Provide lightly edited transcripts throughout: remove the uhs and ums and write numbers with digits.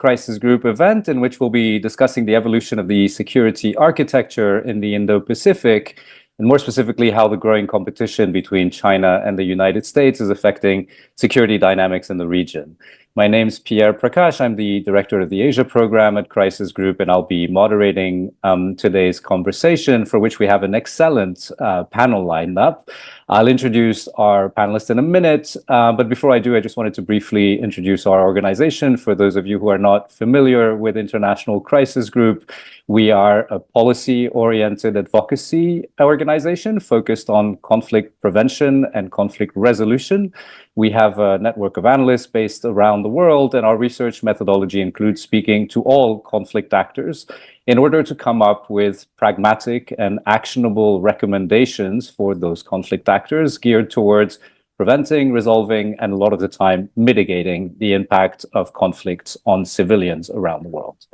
Crisis Group event in which we'll be discussing the evolution of the security architecture in the Indo-Pacific, and more specifically, how the growing competition between China and the United States is affecting security dynamics in the region. My name's Pierre Prakash. I'm the director of the Asia program at Crisis Group, and I'll be moderating today's conversation, for which we have an excellent panel lined up. I'll introduce our panelists in a minute, but before I do, I just wanted to briefly introduce our organization. For those of you who are not familiar with International Crisis Group, we are a policy-oriented advocacy organization focused on conflict prevention and conflict resolution. We have a network of analysts based around the world, and our research methodology includes speaking to all conflict actors in order to come up with pragmatic and actionable recommendations for those conflict actors geared towards preventing, resolving, and a lot of the time mitigating the impact of conflicts on civilians around the world.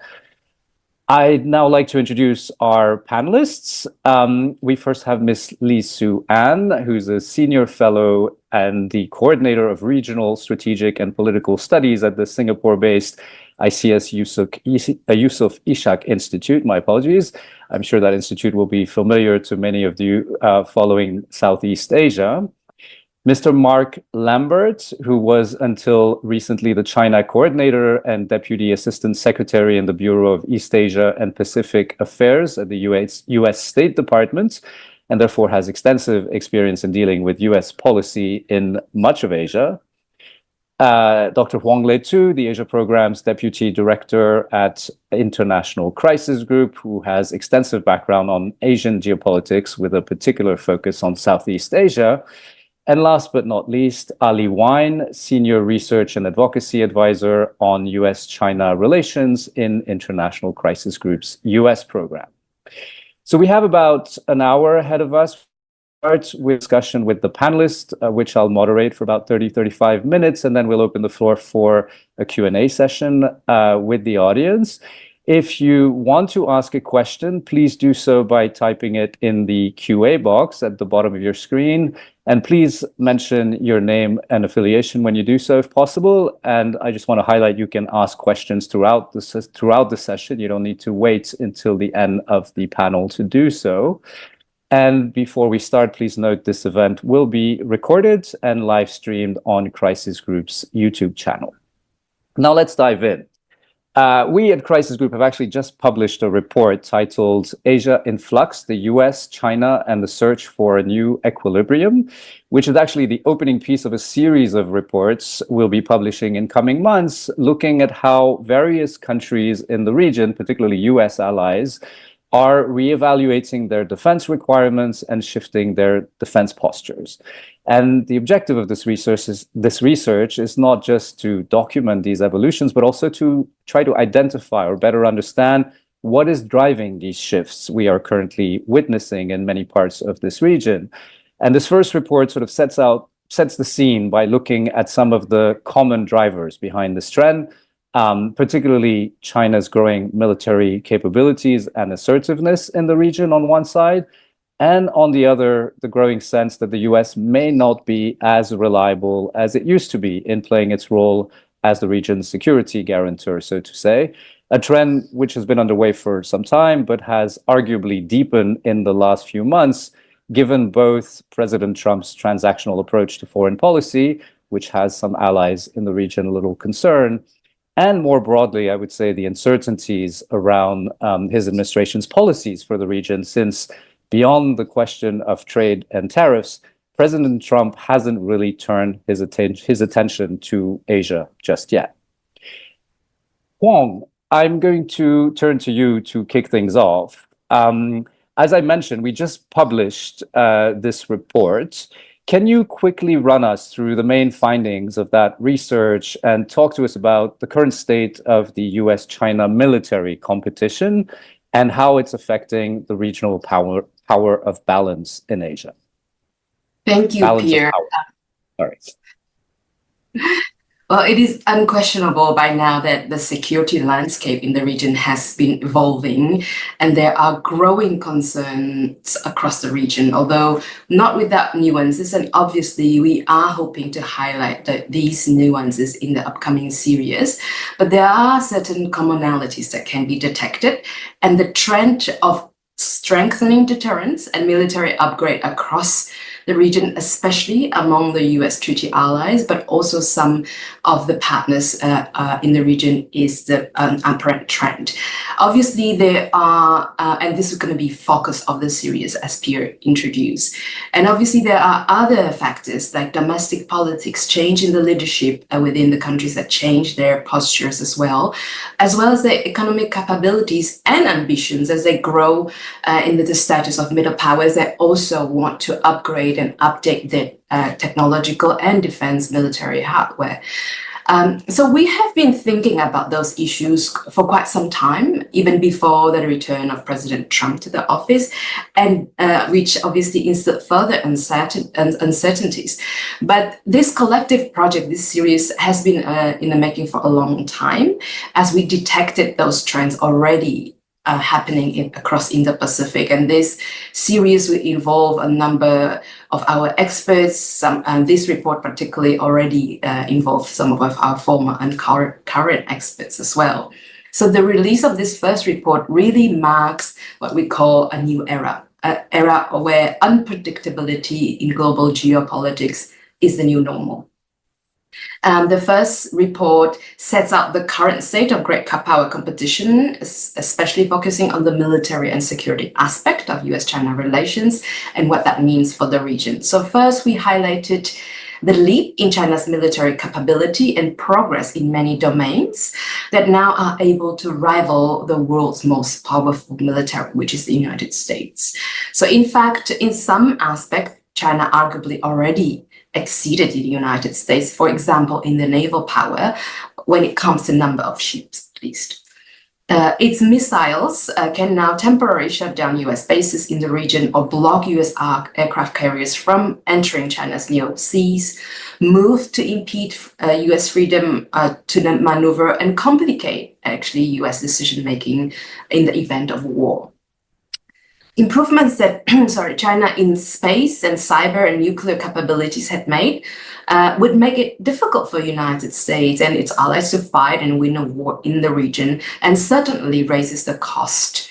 I'd now like to introduce our panelists. We first have Ms. Lee Soo-Ann, who's a senior fellow and the coordinator of regional, strategic, and political studies at the Singapore-based ICS Yusof Ishak Institute. My apologies. I'm sure that institute will be familiar to many of you following Southeast Asia. Mr. Mark Lambert, who was until recently the China coordinator and deputy assistant secretary in the Bureau of East Asia and Pacific Affairs at the US State Department, and therefore has extensive experience in dealing with US policy in much of Asia. Dr. Huang Lei-Tu, the Asia Program's Deputy Director at International Crisis Group, who has extensive background on Asian geopolitics with a particular focus on Southeast Asia. And last but not least, Ali Wine, Senior Research and Advocacy Advisor on US-China relations in International Crisis Group's US program. So we have about an hour ahead of us. Start with discussion with the panelists, which I'll moderate for about 35 minutes, and then we'll open the floor for a Q&A session with the audience. If you want to ask a question, please do so by typing it in the QA box at the bottom of your screen. And please mention your name and affiliation when you do so, if possible. And I just want to highlight, you can ask questions throughout the session. You don't need to wait until the end of the panel to do so. And before we start, please note this event will be recorded and live streamed on Crisis Group's YouTube channel. Now let's dive in. We at Crisis Group have actually just published a report titled Asia in Flux, the US, China, and the Search for a New Equilibrium, which is actually the opening piece of a series of reports we'll be publishing in coming months, looking at how various countries in the region, particularly US allies, are reevaluating their defense requirements and shifting their defense postures. And the objective of this research is not just to document these evolutions, but also to try to identify or better understand what is driving these shifts we are currently witnessing in many parts of this region. And this first report sort of sets the scene by looking at some of the common drivers behind this trend, particularly China's growing military capabilities and assertiveness in the region on one side, and on the other, the growing sense that the US may not be as reliable as it used to be in playing its role as the region's security guarantor, so to say, a trend which has been underway for some time, but has arguably deepened in the last few months, given both President Trump's transactional approach to foreign policy, which has some allies in the region a little concerned, and more broadly, I would say, the uncertainties around his administration's policies for the region, since beyond the question of trade and tariffs, President Trump hasn't really turned his attention to Asia just yet. Huang, I'm going to turn to you to kick things off. As I mentioned, we just published this report. Can you quickly run us through the main findings of that research and talk to us about the current state of the US-China military competition and how it's affecting the regional power of balance in Asia? Thank you, Pierre. All right. Well, it is unquestionable by now that the security landscape in the region has been evolving, and there are growing concerns across the region, although not without nuances. And obviously, we are hoping to highlight these nuances in the upcoming series. But there are certain commonalities that can be detected, and the trend of strengthening deterrence and military upgrade across the region, especially among the US treaty allies, but also some of the partners in the region, is the apparent trend. Obviously, there are, and this is going to be focus of the series as Pierre introduced. And obviously, there are other factors like domestic politics, change in the leadership within the countries that change their postures as well as their economic capabilities and ambitions as they grow in the status of middle powers that also want to upgrade and update their technological and defense military hardware. So we have been thinking about those issues for quite some time, even before the return of President Trump to the office, and which obviously instilled further uncertainties. But this collective project, this series, has been in the making for a long time, as we detected those trends already happening across Indo-Pacific. And this series will involve a number of our experts. This report particularly already involves some of our former and current experts as well. So the release of this first report really marks what we call a new era, an era where unpredictability in global geopolitics is the new normal. The first report sets out the current state of great power competition, especially focusing on the military and security aspect of US-China relations and what that means for the region. So first, we highlighted the leap in China's military capability and progress in many domains that now are able to rival the world's most powerful military, which is the United States. So in fact, in some aspect, China arguably already exceeded the United States, for example, in the naval power, when it comes to number of ships, at least. Its missiles can now temporarily shut down US bases in the region or block US aircraft carriers from entering China's neo seas, move to impede US freedom to maneuver, and complicate, actually, US decision-making in the event of war. Improvements that China in space and cyber and nuclear capabilities had made would make it difficult for the United States and its allies to fight and win a war in the region, and certainly raises the cost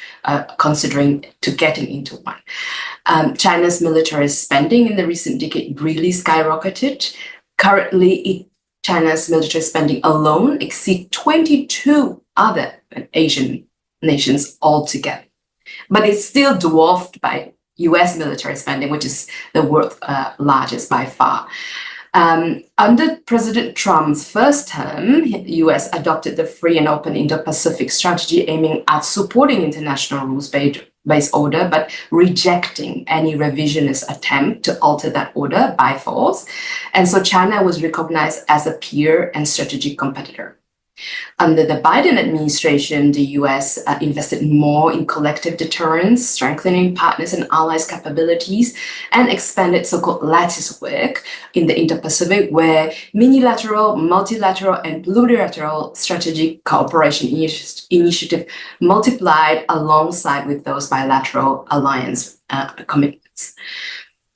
considering to getting into one. China's military spending in the recent decade really skyrocketed. Currently, China's military spending alone exceeds 22 other Asian nations altogether. But it's still dwarfed by US military spending, which is the world's largest by far. Under President Trump's first term, the US adopted the free and open Indo-Pacific strategy, aiming at supporting international rules-based order, but rejecting any revisionist attempt to alter that order by force. And so China was recognized as a peer and strategic competitor. Under the Biden administration, the US invested more in collective deterrence, strengthening partners and allies' capabilities, and expanded so-called lattice work in the Indo-Pacific, where minilateral, multilateral, and plurilateral strategic cooperation initiative multiplied alongside with those bilateral alliance commitments.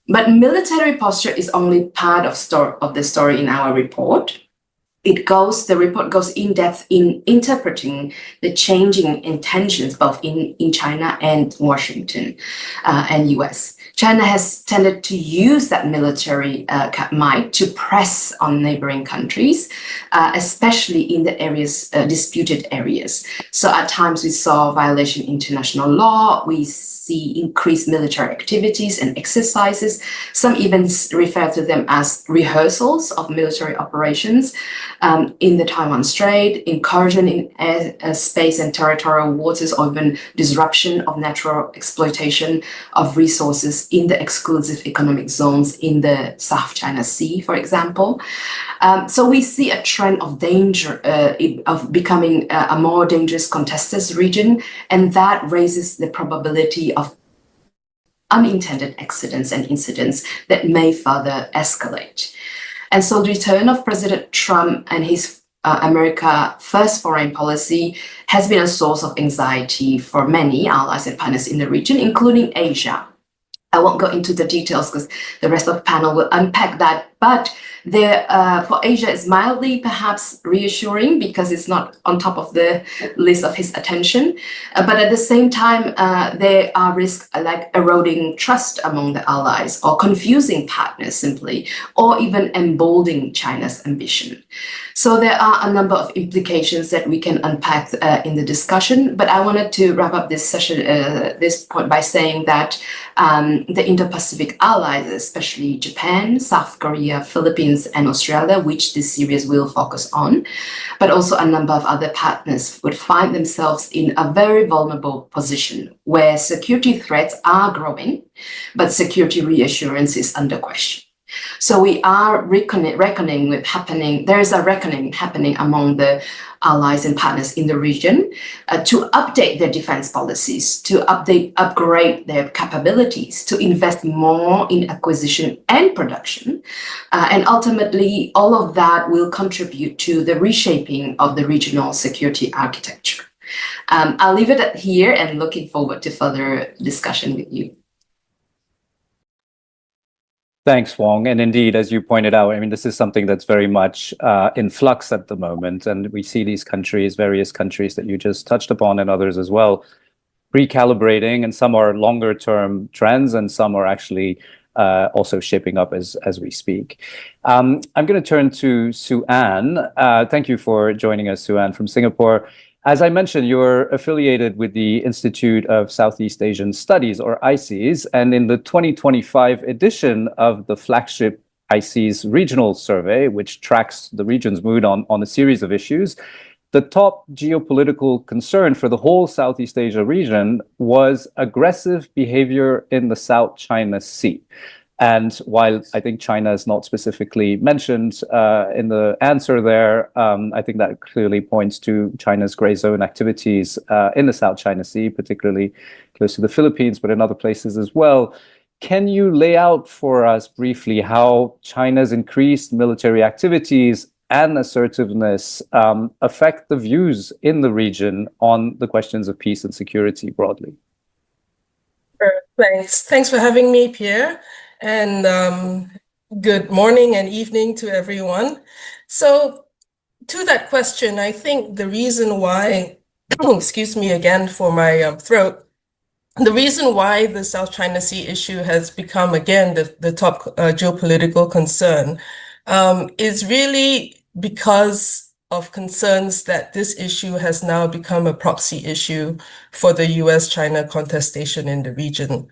But military posture is only part of the story in our report. The report goes in depth in interpreting the changing intentions both in China and Washington and US. China has tended to use that military might to press on neighboring countries, especially in the disputed areas. So at times we saw violation of international law, we see increased military activities and exercises. Some even refer to them as rehearsals of military operations in the Taiwan Strait, incursion in air, space and territorial waters, or even disruption of natural exploitation of resources in the exclusive economic zones in the South China Sea, for example. So we see a trend of danger, of becoming a more dangerous contested region, and that raises the probability of unintended accidents and incidents that may further escalate. And so the return of President Trump and his America First foreign policy has been a source of anxiety for many allies and partners in the region, including Asia. I won't go into the details because the rest of the panel will unpack that. But for Asia, it's mildly perhaps reassuring because it's not on top of the list of his attention. But at the same time, there are risks like eroding trust among the allies or confusing partners simply, or even emboldening China's ambition. So there are a number of implications that we can unpack in the discussion. But I wanted to wrap up this session, this point by saying that the Indo-Pacific allies, especially Japan, South Korea, Philippines, and Australia, which this series will focus on, but also a number of other partners would find themselves in a very vulnerable position where security threats are growing, but security reassurance is under question. So we are reckoning with happening. There is a reckoning happening among the allies and partners in the region to update their defense policies, to upgrade their capabilities, to invest more in acquisition and production. And ultimately, all of that will contribute to the reshaping of the regional security architecture. I'll leave it here and looking forward to further discussion with you. Thanks, Wong. And indeed, as you pointed out, I mean, this is something that's very much in flux at the moment. And we see these countries, various countries that you just touched upon and others as well, recalibrating, and some are longer term trends and some are actually also shaping up as we speak. I'm going to turn to Sue-Ann. Thank you for joining us, Sue-Ann from Singapore. As I mentioned, you're affiliated with the Institute of Southeast Asian Studies, or ICES, and in the 2025 edition of the flagship ICES regional survey, which tracks the region's mood on a series of issues, the top geopolitical concern for the whole Southeast Asia region was aggressive behavior in the South China Sea. And while I think China is not specifically mentioned in the answer there, I think that clearly points to China's gray zone activities in the South China Sea, particularly close to the Philippines, but in other places as well. Can you lay out for us briefly how China's increased military activities and assertiveness affect the views in the region on the questions of peace and security broadly? Sure. Thanks for having me, Pierre. And good morning and evening to everyone. So to that question, I think the reason why, excuse me again for my throat, the reason why the South China Sea issue has become, again, the top geopolitical concern is really because of concerns that this issue has now become a proxy issue for the US-China contestation in the region.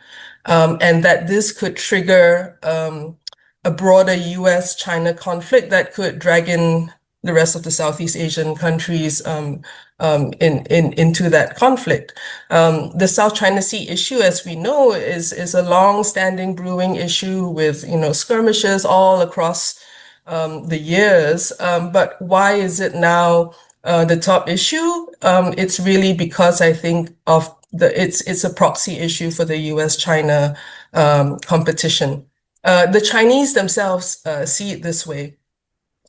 And that this could trigger a broader US-China conflict that could drag in the rest of the Southeast Asian countries into that conflict. The South China Sea issue, as we know, is a long-standing brewing issue with skirmishes all across the years. But why is it now the top issue? It's really because I think of it's a proxy issue for the US-China competition. The Chinese themselves see it this way.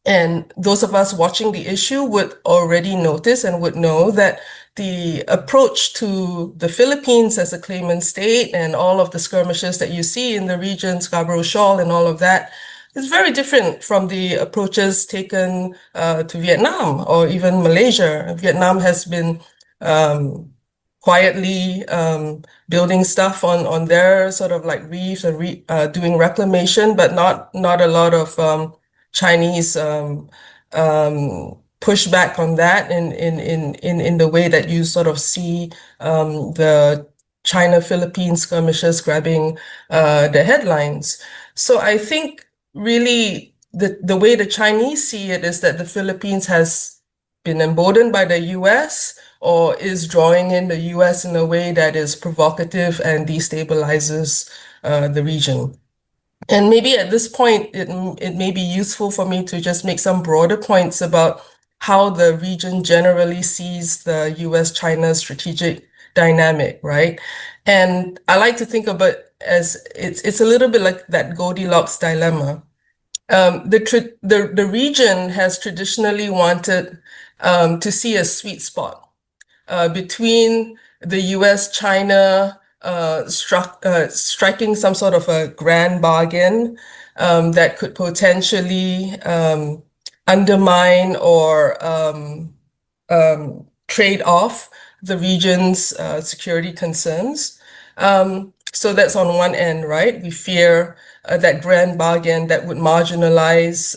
And those of us watching the issue would already notice and would know that the approach to the Philippines as a claimant state and all of the skirmishes that you see in the region, Scarborough Shoal and all of that, is very different from the approaches taken to Vietnam or even Malaysia. Vietnam has been quietly building stuff on their sort of like reefs and doing reclamation, but not a lot of Chinese pushback on that in the way that you sort of see the China-Philippines skirmishes grabbing the headlines. So I think really the way the Chinese see it is that the Philippines has been emboldened by the US or is drawing in the US in a way that is provocative and destabilizes the region. And maybe at this point, it may be useful for me to just make some broader points about how the region generally sees the US-China strategic dynamic, right? And I like to think of it as it's a little bit like that Goldilocks dilemma. the region has traditionally wanted to see a sweet spot between the US-China striking some sort of a grand bargain that could potentially undermine or trade off the region's security concerns. So that's on one end, right? We fear that grand bargain that would marginalize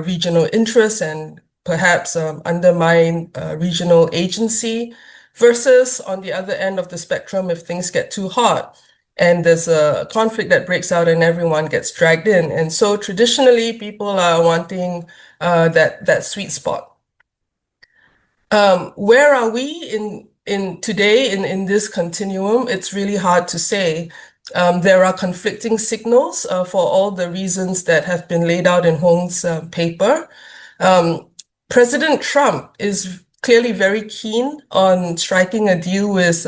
regional interests and perhaps undermine regional agency, versus on the other end of the spectrum, if things get too hot and there's a conflict that breaks out and everyone gets dragged in. And so traditionally, people are wanting that sweet spot. Where are we in today in this continuum? It's really hard to say. There are conflicting signals for all the reasons that have been laid out in Hong's paper. President Trump is clearly very keen on striking a deal with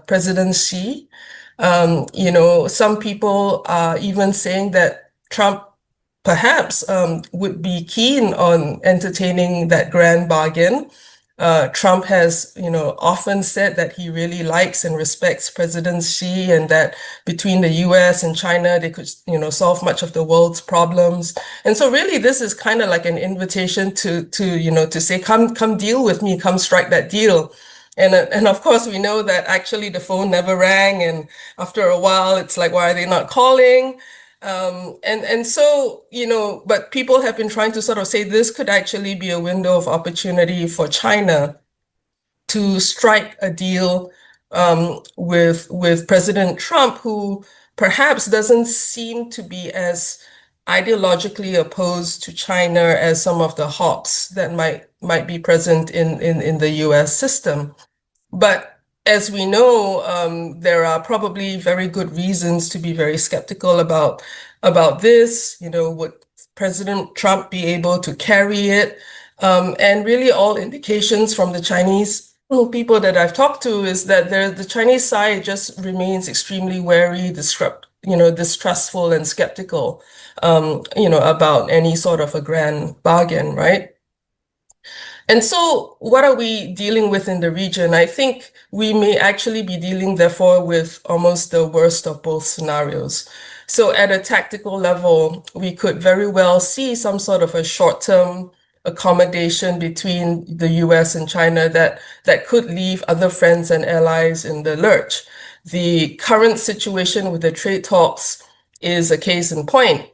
President Xi. Some people are even saying that Trump perhaps would be keen on entertaining that grand bargain. Trump has, often said that he really likes and respects President Xi, and that between the US and China, they could, solve much of the world's problems. And so really, this is kind of like an invitation to say, come deal with me, come strike that deal. And of course, we know that actually the phone never rang. And after a while, it's like, why are they not calling? And so, but people have been trying to sort of say this could actually be a window of opportunity for China to strike a deal with President Trump, who perhaps doesn't seem to be as ideologically opposed to China as some of the hawks that might be present in the US system. But as we know, there are probably very good reasons to be very skeptical about this. Would President Trump be able to carry it? And really all indications from the Chinese people that I've talked to is that the Chinese side just remains extremely wary, distrustful and skeptical, about any sort of a grand bargain, right? And so what are we dealing with in the region? I think we may actually be dealing, therefore, with almost the worst of both scenarios. So at a tactical level, we could very well see some sort of a short-term accommodation between the US and China that could leave other friends and allies in the lurch. The current situation with the trade talks is a case in point.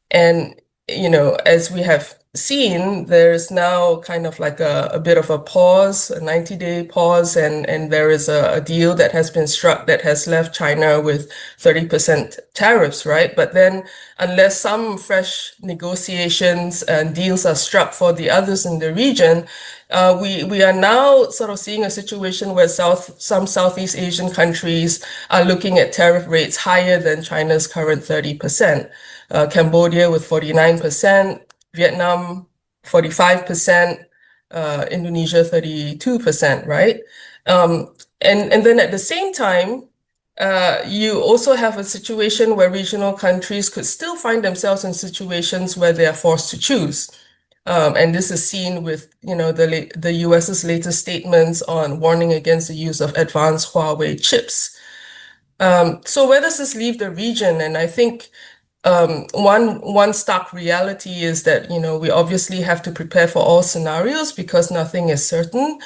And, as we have seen, there's now kind of like a bit of a pause, a 90-day pause, and there is a deal that has been struck that has left China with 30% tariffs, right? But then unless some fresh negotiations and deals are struck for the others in the region, we are now sort of seeing a situation where some Southeast Asian countries are looking at tariff rates higher than China's current 30%. Cambodia with 49%, Vietnam 45%, Indonesia 32%, right? And then at the same time, you also have a situation where regional countries could still find themselves in situations where they are forced to choose. And this is seen with, the US's latest statements on warning against the use of advanced Huawei chips. So where does this leave the region? And I think one stark reality is that, we obviously have to prepare for all scenarios because nothing is certain.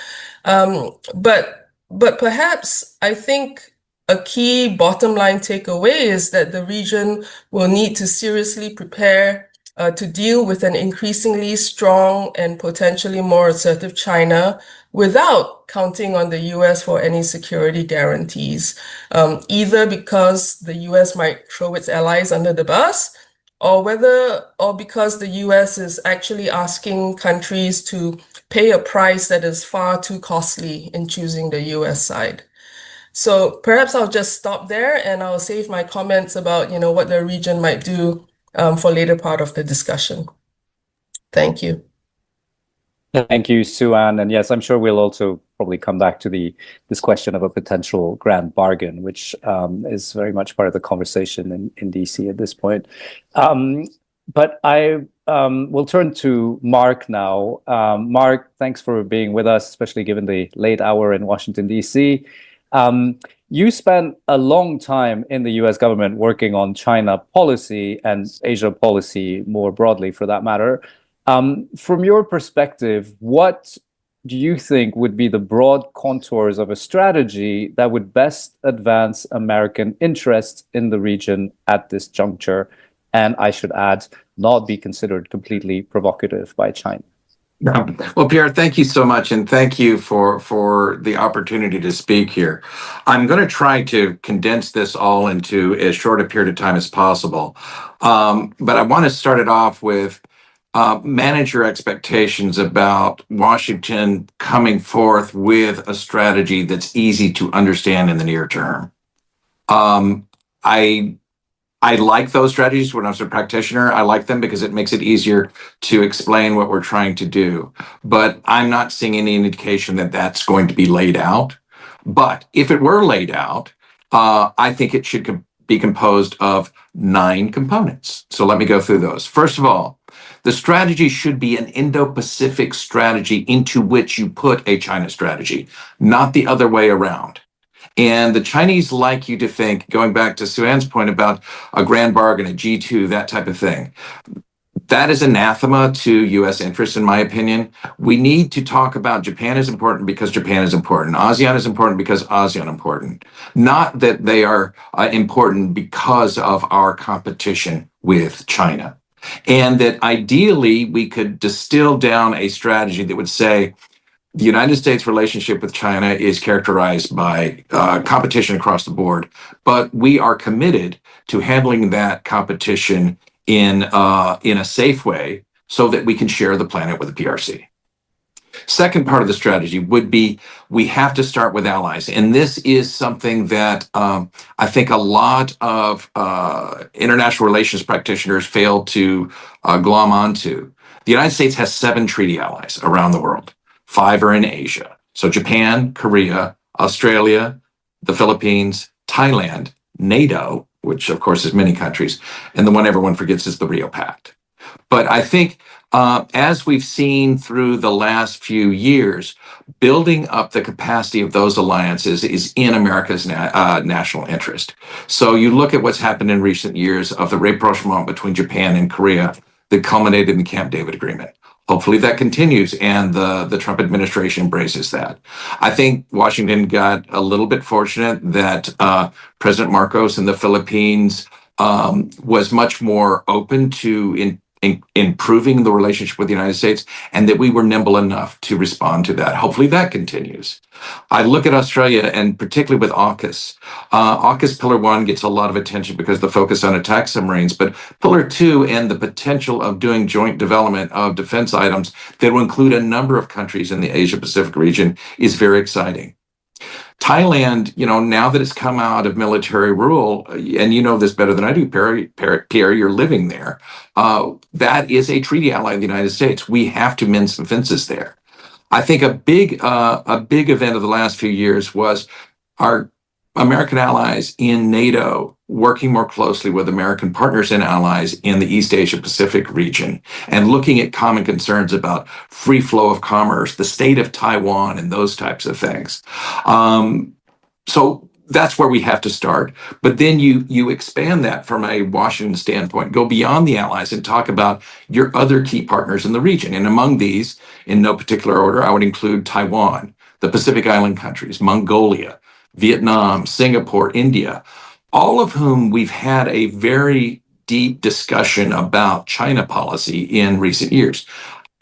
But perhaps I think a key bottom line takeaway is that the region will need to seriously prepare to deal with an increasingly strong and potentially more assertive China without counting on the US for any security guarantees, either because the US might throw its allies under the bus, or because the US is actually asking countries to pay a price that is far too costly in choosing the US side. So perhaps I'll just stop there and I'll save my comments about, what the region might do for later part of the discussion. Thank you. Thank you, Sue-Ann. And yes, I'm sure we'll also probably come back to this question of a potential grand bargain, which is very much part of the conversation in DC at this point. But I will turn to Mark now. Mark, thanks for being with us, especially given the late hour in Washington, D.C. You spent a long time in the US government working on China policy and Asia policy more broadly, for that matter. From your perspective, what do you think would be the broad contours of a strategy that would best advance American interests in the region at this juncture? And I should add, not be considered completely provocative by China. Well, Pierre, thank you so much, and thank you for the opportunity to speak here. I'm going to try to condense this all into as short a period of time as possible, but I want to start it off with manage your expectations about Washington coming forth with a strategy that's easy to understand in the near term. I like those strategies when I was a practitioner. I like them because it makes it easier to explain what we're trying to do. But I'm not seeing any indication that that's going to be laid out. But if it were laid out, I think it should be composed of 9 components. So let me go through those. First of all, the strategy should be an Indo-Pacific strategy into which you put a China strategy, not the other way around. And the Chinese like you to think, going back to Sue-Ann's point about a grand bargain, a G2, that type of thing. That is anathema to U.S. interests, in my opinion. We need to talk about Japan is important because Japan is important. ASEAN is important because ASEAN is important. Not that they are important because of our competition with China. And that ideally we could distill down a strategy that would say, the United States relationship with China is characterized by competition across the board, but we are committed to handling that competition in a safe way so that we can share the planet with the PRC. Second part of the strategy would be we have to start with allies. And this is something that I think a lot of international relations practitioners fail to glom onto. The United States has 7 treaty allies around the world. 5 are in Asia. So Japan, Korea, Australia, the Philippines, Thailand, NATO, which of course is many countries, and the one everyone forgets is the Rio Pact. But I think as we've seen through the last few years, building up the capacity of those alliances is in America's national interest. So you look at what's happened in recent years of the rapprochement between Japan and Korea that culminated in the Camp David Agreement. Hopefully that continues and the Trump administration embraces that. I think Washington got a little bit fortunate that President Marcos in the Philippines was much more open to improving the relationship with the United States, and that we were nimble enough to respond to that. Hopefully that continues. I look at Australia, and particularly with AUKUS. AUKUS Pillar 1 gets a lot of attention because of the focus on attack submarines, but Pillar 2 and the potential of doing joint development of defense items that will include a number of countries in the Asia-Pacific region is very exciting. Thailand, now that it's come out of military rule, and you know this better than I do, Pierre, you're living there, that is a treaty ally of the United States. We have to mend some fences there. I think a big event of the last few years was our American allies in NATO working more closely with American partners and allies in the East Asia Pacific region and looking at common concerns about free flow of commerce, the state of Taiwan, and those types of things. So that's where we have to start. But then you expand that from a Washington standpoint, go beyond the allies and talk about your other key partners in the region. And among these, in no particular order, I would include Taiwan, the Pacific Island countries, Mongolia, Vietnam, Singapore, India, all of whom we've had a very deep discussion about China policy in recent years.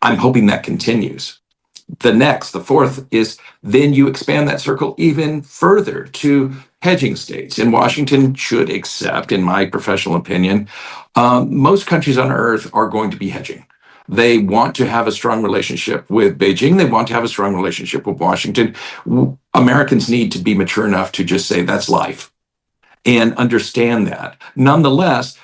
I'm hoping that continues. The fourth is then you expand that circle even further to hedging states. And Washington should accept, in my professional opinion, most countries on earth are going to be hedging. They want to have a strong relationship with Beijing. They want to have a strong relationship with Washington. Americans need to be mature enough to just say that's life and understand that. Nonetheless,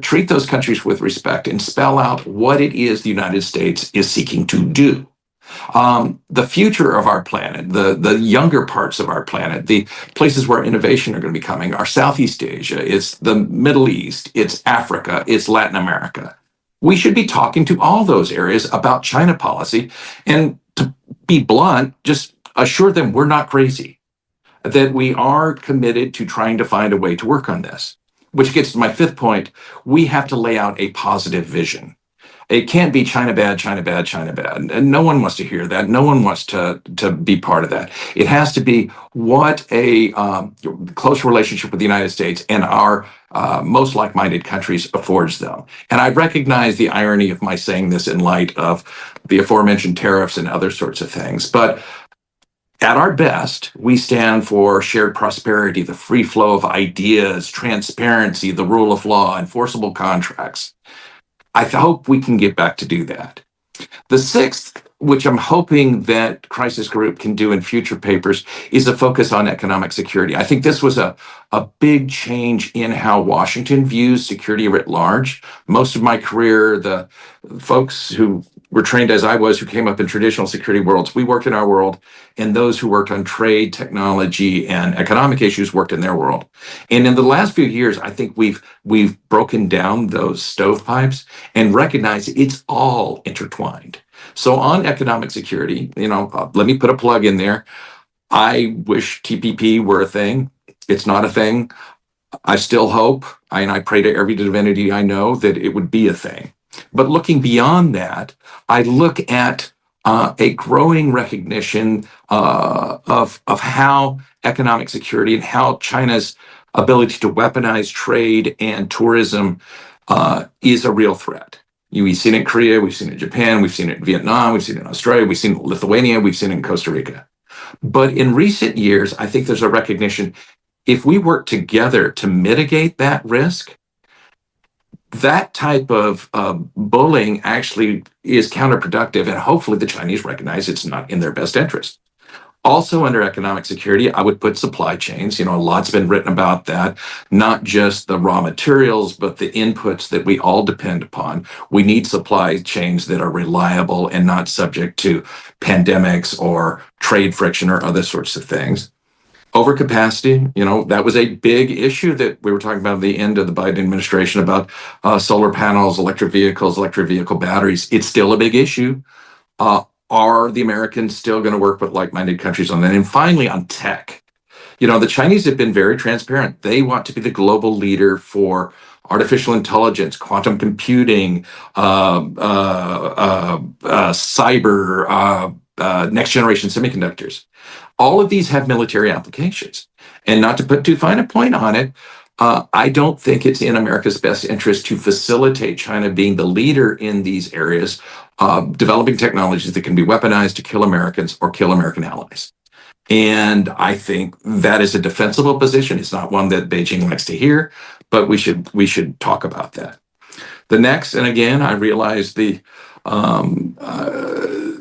treat those countries with respect and spell out what it is the United States is seeking to do. The future of our planet, the younger parts of our planet, the places where innovation are going to be coming are Southeast Asia, it's the Middle East, it's Africa, it's Latin America. We should be talking to all those areas about China policy, and to be blunt, just assure them we're not crazy, that we are committed to trying to find a way to work on this. Which gets to my fifth point. We have to lay out a positive vision. It can't be China bad, China bad, China bad. And no one wants to hear that. No one wants to be part of that. It has to be what a close relationship with the United States and our most like-minded countries affords them. And I recognize the irony of my saying this in light of the aforementioned tariffs and other sorts of things. But at our best, we stand for shared prosperity, the free flow of ideas, transparency, the rule of law, enforceable contracts. I hope we can get back to do that. The sixth, which I'm hoping that Crisis Group can do in future papers, is a focus on economic security. I think this was a big change in how Washington views security writ large. Most of my career, the folks who were trained as I was, who came up in traditional security worlds, we worked in our world, and those who worked on trade, technology, and economic issues worked in their world. And in the last few years, I think we've broken down those stovepipes and recognized it's all intertwined. So on economic security, let me put a plug in there. I wish TPP were a thing. It's not a thing. I still hope, and I pray to every divinity I know, that it would be a thing. But looking beyond that, I look at a growing recognition of how economic security and how China's ability to weaponize trade and tourism is a real threat. We've seen it in Korea, we've seen it in Japan, we've seen it in Vietnam, we've seen it in Australia, we've seen it in Lithuania, we've seen it in Costa Rica. But in recent years, I think there's a recognition, if we work together to mitigate that risk, that type of bullying actually is counterproductive, and hopefully the Chinese recognize it's not in their best interest. Also under economic security, I would put supply chains. A lot's been written about that, not just the raw materials, but the inputs that we all depend upon. We need supply chains that are reliable and not subject to pandemics or trade friction or other sorts of things. Overcapacity, that was a big issue that we were talking about at the end of the Biden administration about solar panels, electric vehicle batteries. It's still a big issue. Are the Americans still going to work with like-minded countries on that? And finally, on tech, the Chinese have been very transparent. They want to be the global leader for artificial intelligence, quantum computing, cyber, next generation semiconductors. All of these have military applications. And not to put too fine a point on it, I don't think it's in America's best interest to facilitate China being the leader in these areas, developing technologies that can be weaponized to kill Americans or kill American allies. And I think that is a defensible position. It's not one that Beijing likes to hear, but we should talk about that. The next, and again, I realize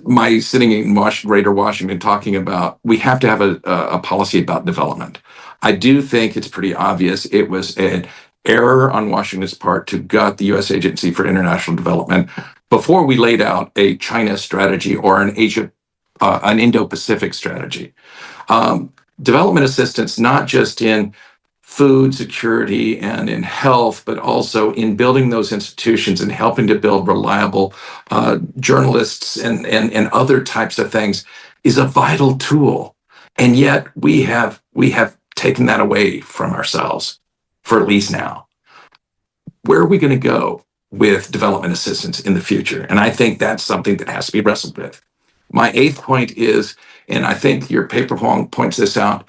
my sitting in Greater Washington talking about, we have to have a policy about development. I do think it's pretty obvious it was an error on Washington's part to gut the U.S. Agency for International Development before we laid out a China strategy or an Indo-Pacific strategy. Development assistance, not just in food security and in health, but also in building those institutions and helping to build reliable journalists and other types of things, is a vital tool. And yet we have taken that away from ourselves, for at least now. Where are we going to go with development assistance in the future? And I think that's something that has to be wrestled with. My eighth point is, and I think your paper, Huang, points this out,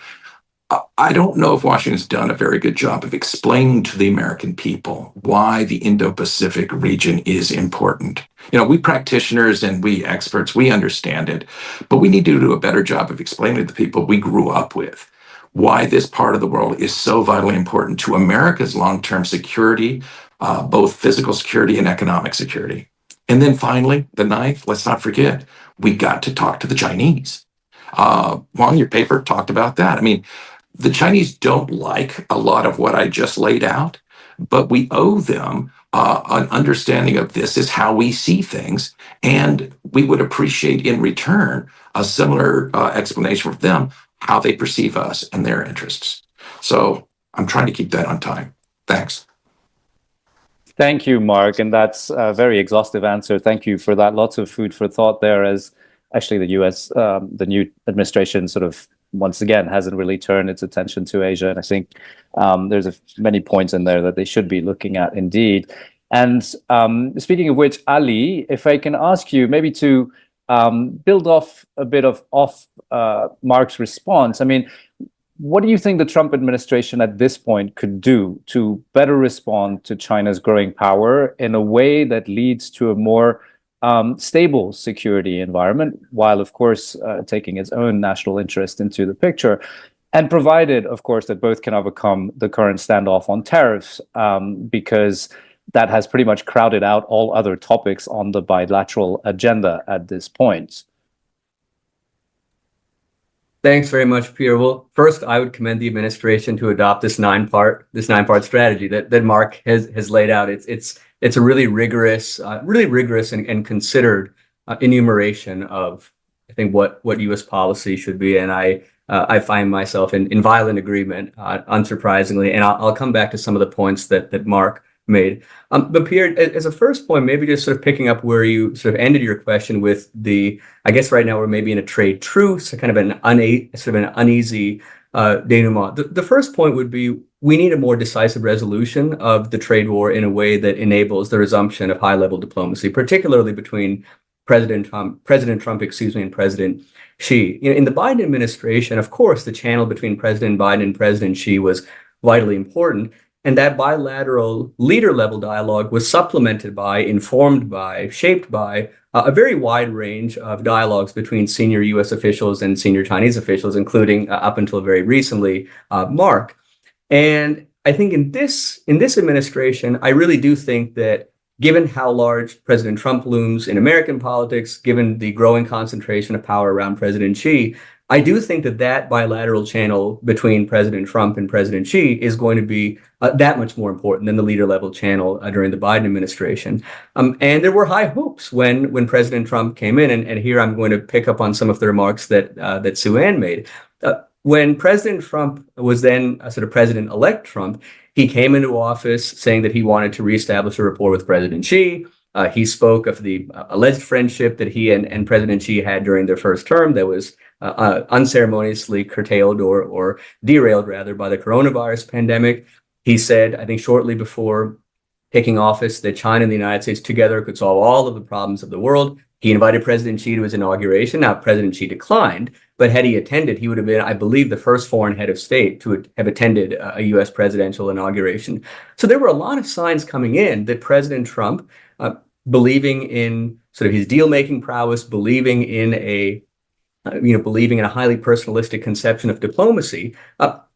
I don't know if Washington's done a very good job of explaining to the American people why the Indo-Pacific region is important. We practitioners and we experts, we understand it, but we need to do a better job of explaining to the people we grew up with why this part of the world is so vitally important to America's long-term security, both physical security and economic security. And then finally, the ninth, let's not forget, we got to talk to the Chinese. Huang, your paper talked about that. I mean, the Chinese don't like a lot of what I just laid out, but we owe them an understanding of this is how we see things, and we would appreciate in return a similar explanation from them how they perceive us and their interests. So I'm trying to keep that on time. Thanks. Thank you, Mark. And that's a very exhaustive answer. Thank you for that. Lots of food for thought there, as actually the US, the new administration sort of, once again, hasn't really turned its attention to Asia. And I think there's many points in there that they should be looking at indeed. And speaking of which, Ali, if I can ask you maybe to build off a bit of Mark's response. I mean, what do you think the Trump administration at this point could do to better respond to China's growing power in a way that leads to a more stable security environment, while, of course, taking its own national interest into the picture? And provided, of course, that both can overcome the current standoff on tariffs, because that has pretty much crowded out all other topics on the bilateral agenda at this point. Thanks very much, Pierre. Well, first, I would commend the administration to adopt this nine-part strategy that Mark has laid out. It's a really rigorous and considered enumeration of, I think, what U.S. policy should be, and I find myself in violent agreement, unsurprisingly. And I'll come back to some of the points that Mark made. But Pierre, as a first point, maybe just sort of picking up where you sort of ended your question with I guess right now we're maybe in a trade truce, kind of an uneasy denouement. The first point would be we need a more decisive resolution of the trade war in a way that enables the resumption of high-level diplomacy, particularly between President Trump, and President Xi. In the Biden administration, of course, the channel between President Biden and President Xi was vitally important. And that bilateral leader-level dialogue was supplemented by, informed by, shaped by a very wide range of dialogues between senior U.S. officials and senior Chinese officials, including up until very recently, Mark. And I think in this administration, I really do think that given how large President Trump looms in American politics, given the growing concentration of power around President Xi, I do think that bilateral channel between President Trump and President Xi is going to be that much more important than the leader-level channel during the Biden administration. And there were high hopes when President Trump came in, and here I'm going to pick up on some of the remarks that Sue Ann made. When President Trump was then sort of President-elect Trump, he came into office saying that he wanted to reestablish a rapport with President Xi. He spoke of the alleged friendship that he and President Xi had during their first term that was unceremoniously curtailed or derailed, rather, by the coronavirus pandemic. He said, I think shortly before taking office, that China and the United States together could solve all of the problems of the world. He invited President Xi to his inauguration. Now, President Xi declined, but had he attended, he would have been, I believe, the first foreign head of state to have attended a U.S. presidential inauguration. So there were a lot of signs coming in that President Trump, believing in sort of his deal-making prowess, believing in a highly personalistic conception of diplomacy,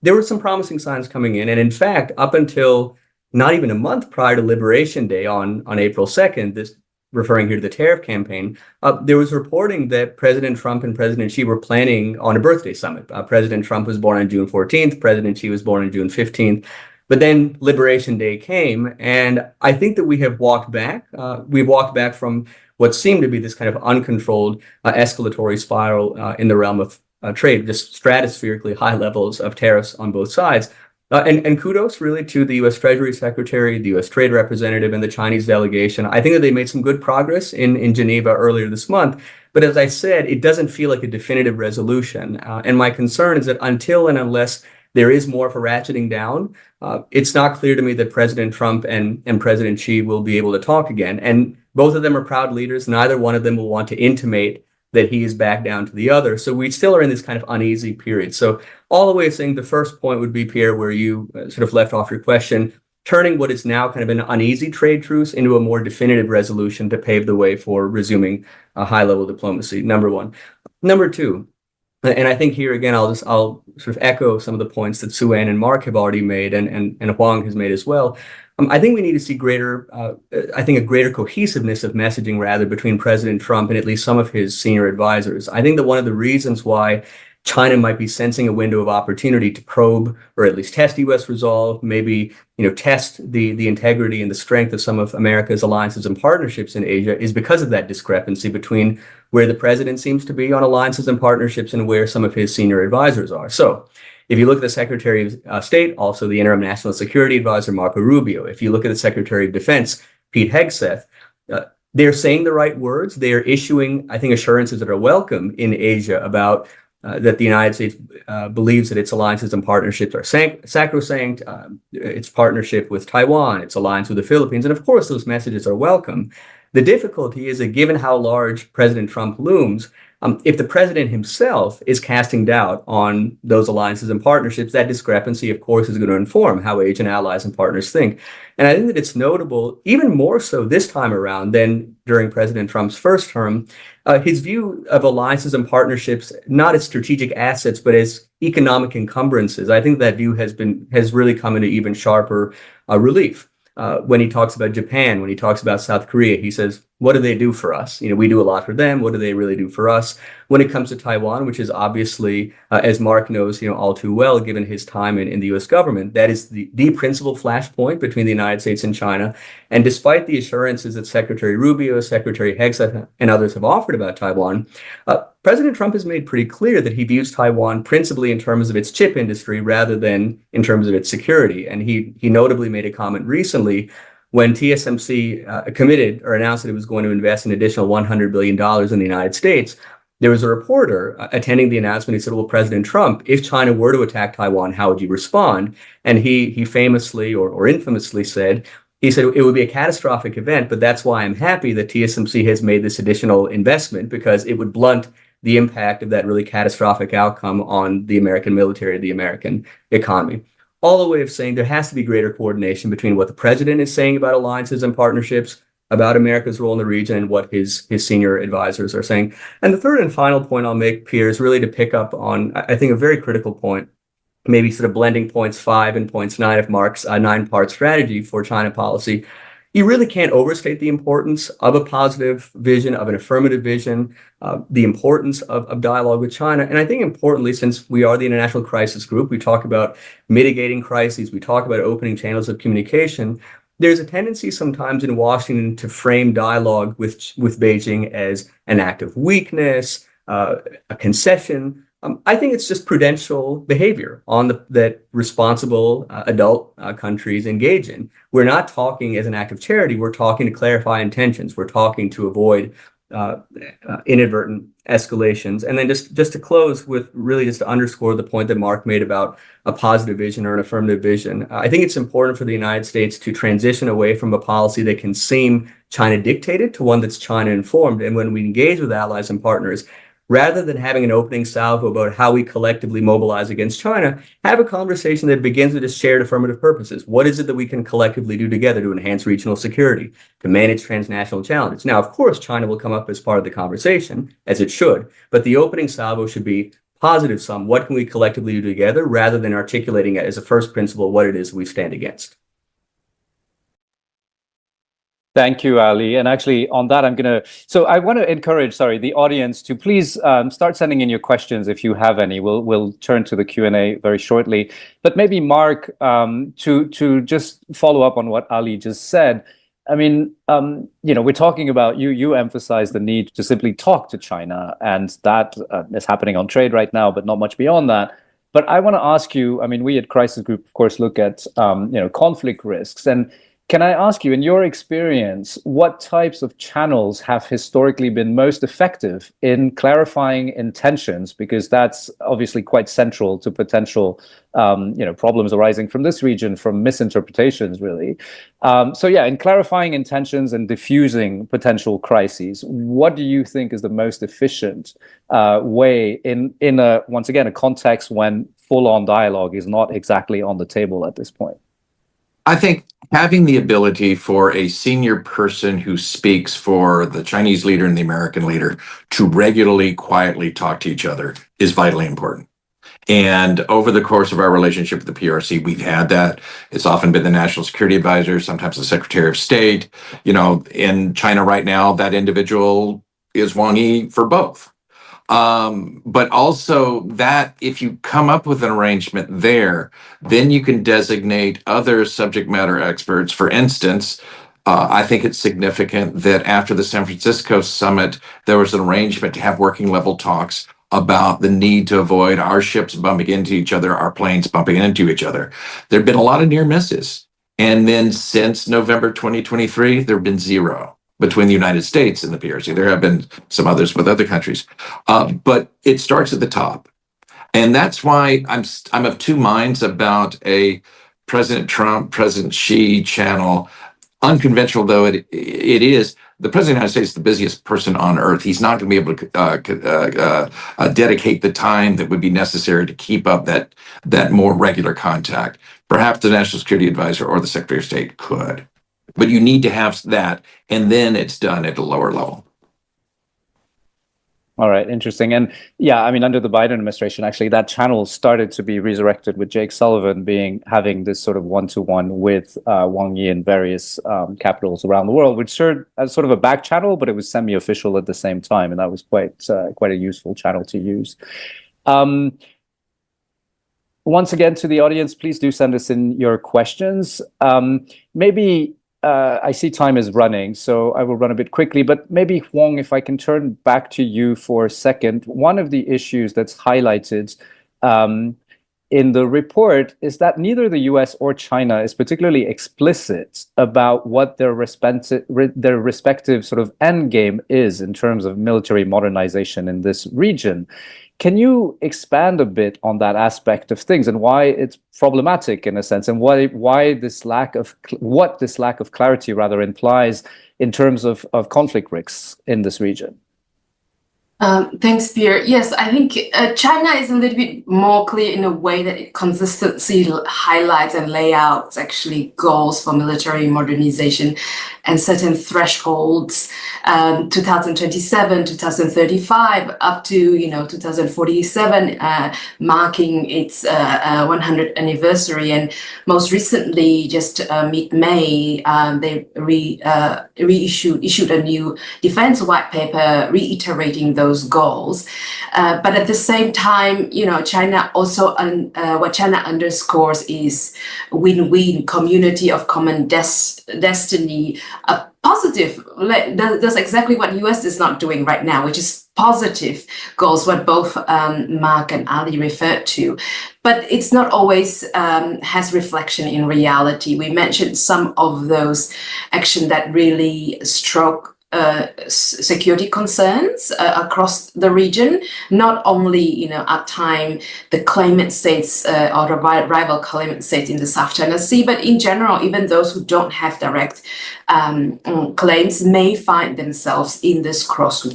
there were some promising signs coming in. And in fact, up until not even a month prior to Liberation Day on April 2nd, referring here to the tariff campaign, there was reporting that President Trump and President Xi were planning on a birthday summit. President Trump was born on June 14th, President Xi was born on June 15th. But then Liberation Day came, and I think that we have walked back. We've walked back from what seemed to be this kind of uncontrolled escalatory spiral in the realm of trade, just stratospherically high levels of tariffs on both sides. And kudos really to the U.S. Treasury Secretary, the U.S. Trade Representative, and the Chinese delegation. I think that they made some good progress in Geneva earlier this month. But as I said, it doesn't feel like a definitive resolution. And my concern is that until and unless there is more of a ratcheting down, it's not clear to me that President Trump and President Xi will be able to talk again. And both of them are proud leaders. Neither one of them will want to intimate that he is back down to the other. So we still are in this kind of uneasy period. So all the way saying the first point would be, Pierre, where you sort of left off your question, turning what is now kind of an uneasy trade truce into a more definitive resolution to pave the way for resuming a high-level diplomacy, number one. Number two, and I think here again, I'll sort of echo some of the points that Sue Ann and Mark have already made and Huang has made as well. I think we need to see a greater cohesiveness of messaging, rather, between President Trump and at least some of his senior advisors. I think that one of the reasons why China might be sensing a window of opportunity to probe or at least test U.S. resolve, maybe test the integrity and the strength of some of America's alliances and partnerships in Asia, is because of that discrepancy between where the president seems to be on alliances and partnerships and where some of his senior advisors are. So If you look at the Secretary of State, also the Interim National Security Advisor, Marco Rubio, if you look at the Secretary of Defense, Pete Hegseth, they're saying the right words. They are issuing, I think, assurances that are welcome in Asia about that the United States believes that its alliances and partnerships are sacrosanct, its partnership with Taiwan, its alliance with the Philippines. And of course, those messages are welcome. The difficulty is that given how large President Trump looms, if the president himself is casting doubt on those alliances and partnerships, that discrepancy, of course, is going to inform how Asian allies and partners think. And I think that it's notable, even more so this time around than during President Trump's first term, his view of alliances and partnerships, not as strategic assets, but as economic encumbrances. I think that view has really come into even sharper relief. When he talks about Japan, when he talks about South Korea, he says, what do they do for us? We do a lot for them. What do they really do for us? When it comes to Taiwan, which is obviously, as Mark knows, all too well, given his time in the U.S. government, that is the principal flashpoint between the United States and China. And despite the assurances that Secretary Rubio, Secretary Hegseth, and others have offered about Taiwan, President Trump has made pretty clear that he views Taiwan principally in terms of its chip industry rather than in terms of its security. And he notably made a comment recently when TSMC committed or announced that it was going to invest an additional $100 billion in the United States. There was a reporter attending the announcement. He said, well, President Trump, if China were to attack Taiwan, how would you respond? And he famously or infamously said, it would be a catastrophic event, but that's why I'm happy that TSMC has made this additional investment, because it would blunt the impact of that really catastrophic outcome on the American military, the American economy. All a way of saying there has to be greater coordination between what the president is saying about alliances and partnerships, about America's role in the region, and what his senior advisors are saying. And the third and final point I'll make, Pierre, is really to pick up on, I think, a very critical point, maybe sort of blending points 5 and points 9 of Mark's 9-part strategy for China policy. You really can't overstate the importance of a positive vision, of an affirmative vision, the importance of dialogue with China. And I think importantly, since we are the International Crisis Group, we talk about mitigating crises, we talk about opening channels of communication. There's a tendency sometimes in Washington to frame dialogue with Beijing as an act of weakness, a concession. I think it's just prudential behavior that responsible adult countries engage in. We're not talking as an act of charity. We're talking to clarify intentions. We're talking to avoid inadvertent escalations. And then just to close with really just to underscore the point that Mark made about a positive vision or an affirmative vision, I think it's important for the United States to transition away from a policy that can seem China dictated to one that's China informed. And when we engage with allies and partners, rather than having an opening salvo about how we collectively mobilize against China, have a conversation that begins with just shared affirmative purposes. What is it that we can collectively do together to enhance regional security, to manage transnational challenges? Now, of course, China will come up as part of the conversation, as it should, but the opening salvo should be positive sum. What can we collectively do together, rather than articulating as a first principle what it is we stand against? Thank you, Ali. And actually, on that, I want to encourage, the audience to please start sending in your questions if you have any. We'll turn to the Q&A very shortly. But maybe, Mark, to just follow up on what Ali just said. I mean, we're talking about, you emphasize the need to simply talk to China, and that is happening on trade right now, but not much beyond that. But I want to ask you, I mean, we at Crisis Group, of course, look at, conflict risks. And can I ask you, in your experience, what types of channels have historically been most effective in clarifying intentions? Because that's obviously quite central to potential, problems arising from this region, from misinterpretations, really. In clarifying intentions and diffusing potential crises, what do you think is the most efficient way in once again, a context when full-on dialogue is not exactly on the table at this point? I think having the ability for a senior person who speaks for the Chinese leader and the American leader to regularly, quietly talk to each other is vitally important. And over the course of our relationship with the PRC, we've had that. It's often been the National Security Advisor, sometimes the Secretary of State. In China right now, that individual is Wang Yi for both. But also that if you come up with an arrangement there, then you can designate other subject matter experts. For instance, I think it's significant that after the San Francisco summit, there was an arrangement to have working level talks about the need to avoid our ships bumping into each other, our planes bumping into each other. There have been a lot of near misses. And then since November 2023, there have been zero between the United States and the PRC. There have been some others with other countries, but it starts at the top. And that's why I'm of two minds about a President Trump, President Xi channel. Unconventional though it is, the President of the United States is the busiest person on earth. He's not going to be able to dedicate the time that would be necessary to keep up that more regular contact. Perhaps the National Security Advisor or the Secretary of State could. But you need to have that, and then it's done at a lower level. All right, interesting. And yeah, I mean, under the Biden administration, actually, that channel started to be resurrected with Jake Sullivan having this sort of one-to-one with Wang Yi in various capitals around the world, which served as sort of a back channel, but it was semi-official at the same time, and that was quite a useful channel to use. Once again, to the audience, please do send us in your questions. Maybe I see time is running, so I will run a bit quickly, but maybe Huang, if I can turn back to you for a second. One of the issues that's highlighted in the report is that neither the US or China is particularly explicit about what their respective sort of end game is in terms of military modernization in this region. Can you expand a bit on that aspect of things and why it's problematic in a sense, and what this lack of clarity rather implies in terms of conflict risks in this region? Thanks, Pierre. Yes, I think China is a little bit more clear in a way that it consistently highlights and layouts actually goals for military modernization and certain thresholds, 2027, 2035, up to 2047, marking its 100th anniversary. And most recently, just mid-May, they issued a new defense white paper reiterating those goals. But at the same time, China also, what China underscores is win-win, community of common destiny, a positive, that's exactly what US is not doing right now, which is positive goals, what both Mark and Ali referred to. But it's not always has reflection in reality. We mentioned some of those actions that really struck security concerns across the region, not only at time the claimant states or the rival claimant states in the South China Sea, but in general, even those who don't have direct claims may find themselves in this cross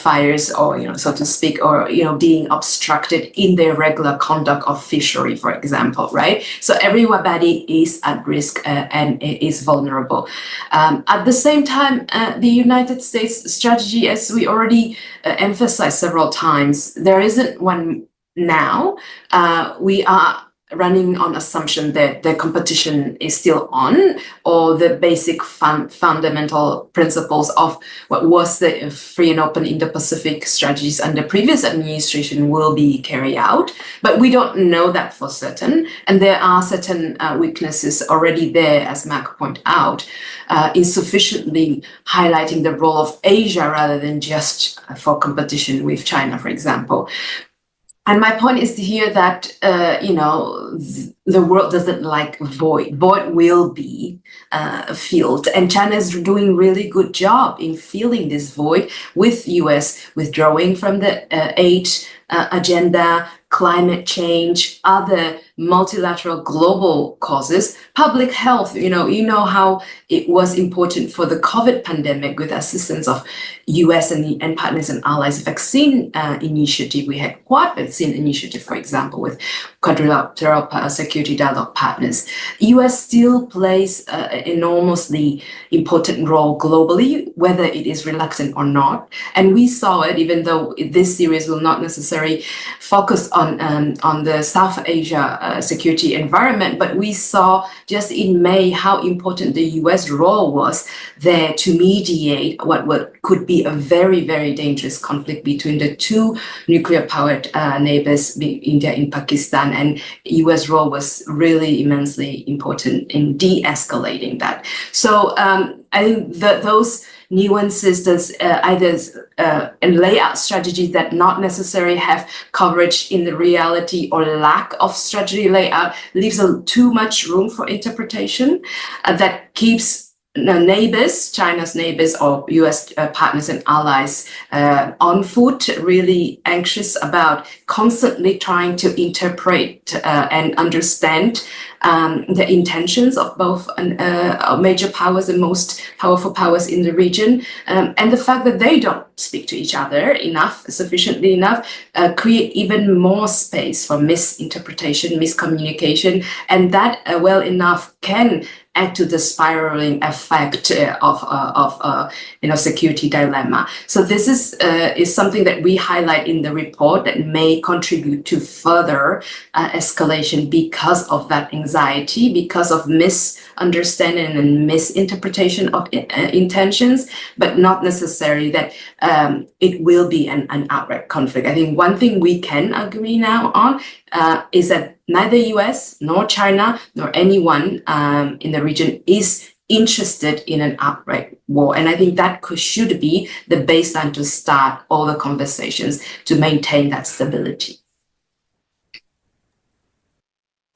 fires, or so to speak, or being obstructed in their regular conduct of fishery, for example, right? So everybody is at risk and is vulnerable. At the same time, the United States strategy, as we already emphasized several times, there isn't one now. We are running on assumption that the competition is still on, or the basic fundamental principles of what was the free and open Indo-Pacific strategies under previous administration will be carried out. But we don't know that for certain. And there are certain weaknesses already there, as Mark pointed out, insufficiently highlighting the role of Asia rather than just for competition with China, for example. And my point is here that, the world doesn't like void. Void will be filled. And China is doing really good job in filling this void with US withdrawing from the aid agenda, climate change, other multilateral global causes, public health. You know how it was important for the COVID pandemic with assistance of US and partners and allies vaccine initiative. We had Quad vaccine initiative, for example, with quadrilateral security dialogue partners. US still plays an enormously important role globally, whether it is reluctant or not. And we saw it, even though this series will not necessarily focus on the South Asia security environment, but we saw just in May how important the US role was there to mediate what could be a very, very dangerous conflict between the two nuclear-powered neighbors, India and Pakistan, and US role was really immensely important in de-escalating that. So I think that those nuances, there's either lay out strategies that not necessarily have coverage in the reality, or lack of strategy layout leaves too much room for interpretation that keeps neighbors, China's neighbors or US partners and allies on foot, really anxious about constantly trying to interpret and understand the intentions of both major powers and most powerful powers in the region, and the fact that they don't speak to each other sufficiently enough, create even more space for misinterpretation, miscommunication, and that well enough can add to the spiraling effect of security dilemma. So this is something that we highlight in the report that may contribute to further escalation because of that anxiety, because of misunderstanding and misinterpretation of intentions, but not necessarily that it will be an outright conflict. I think one thing we can agree now on is that neither US nor China nor anyone in the region is interested in an outright war. And I think that should be the baseline to start all the conversations to maintain that stability.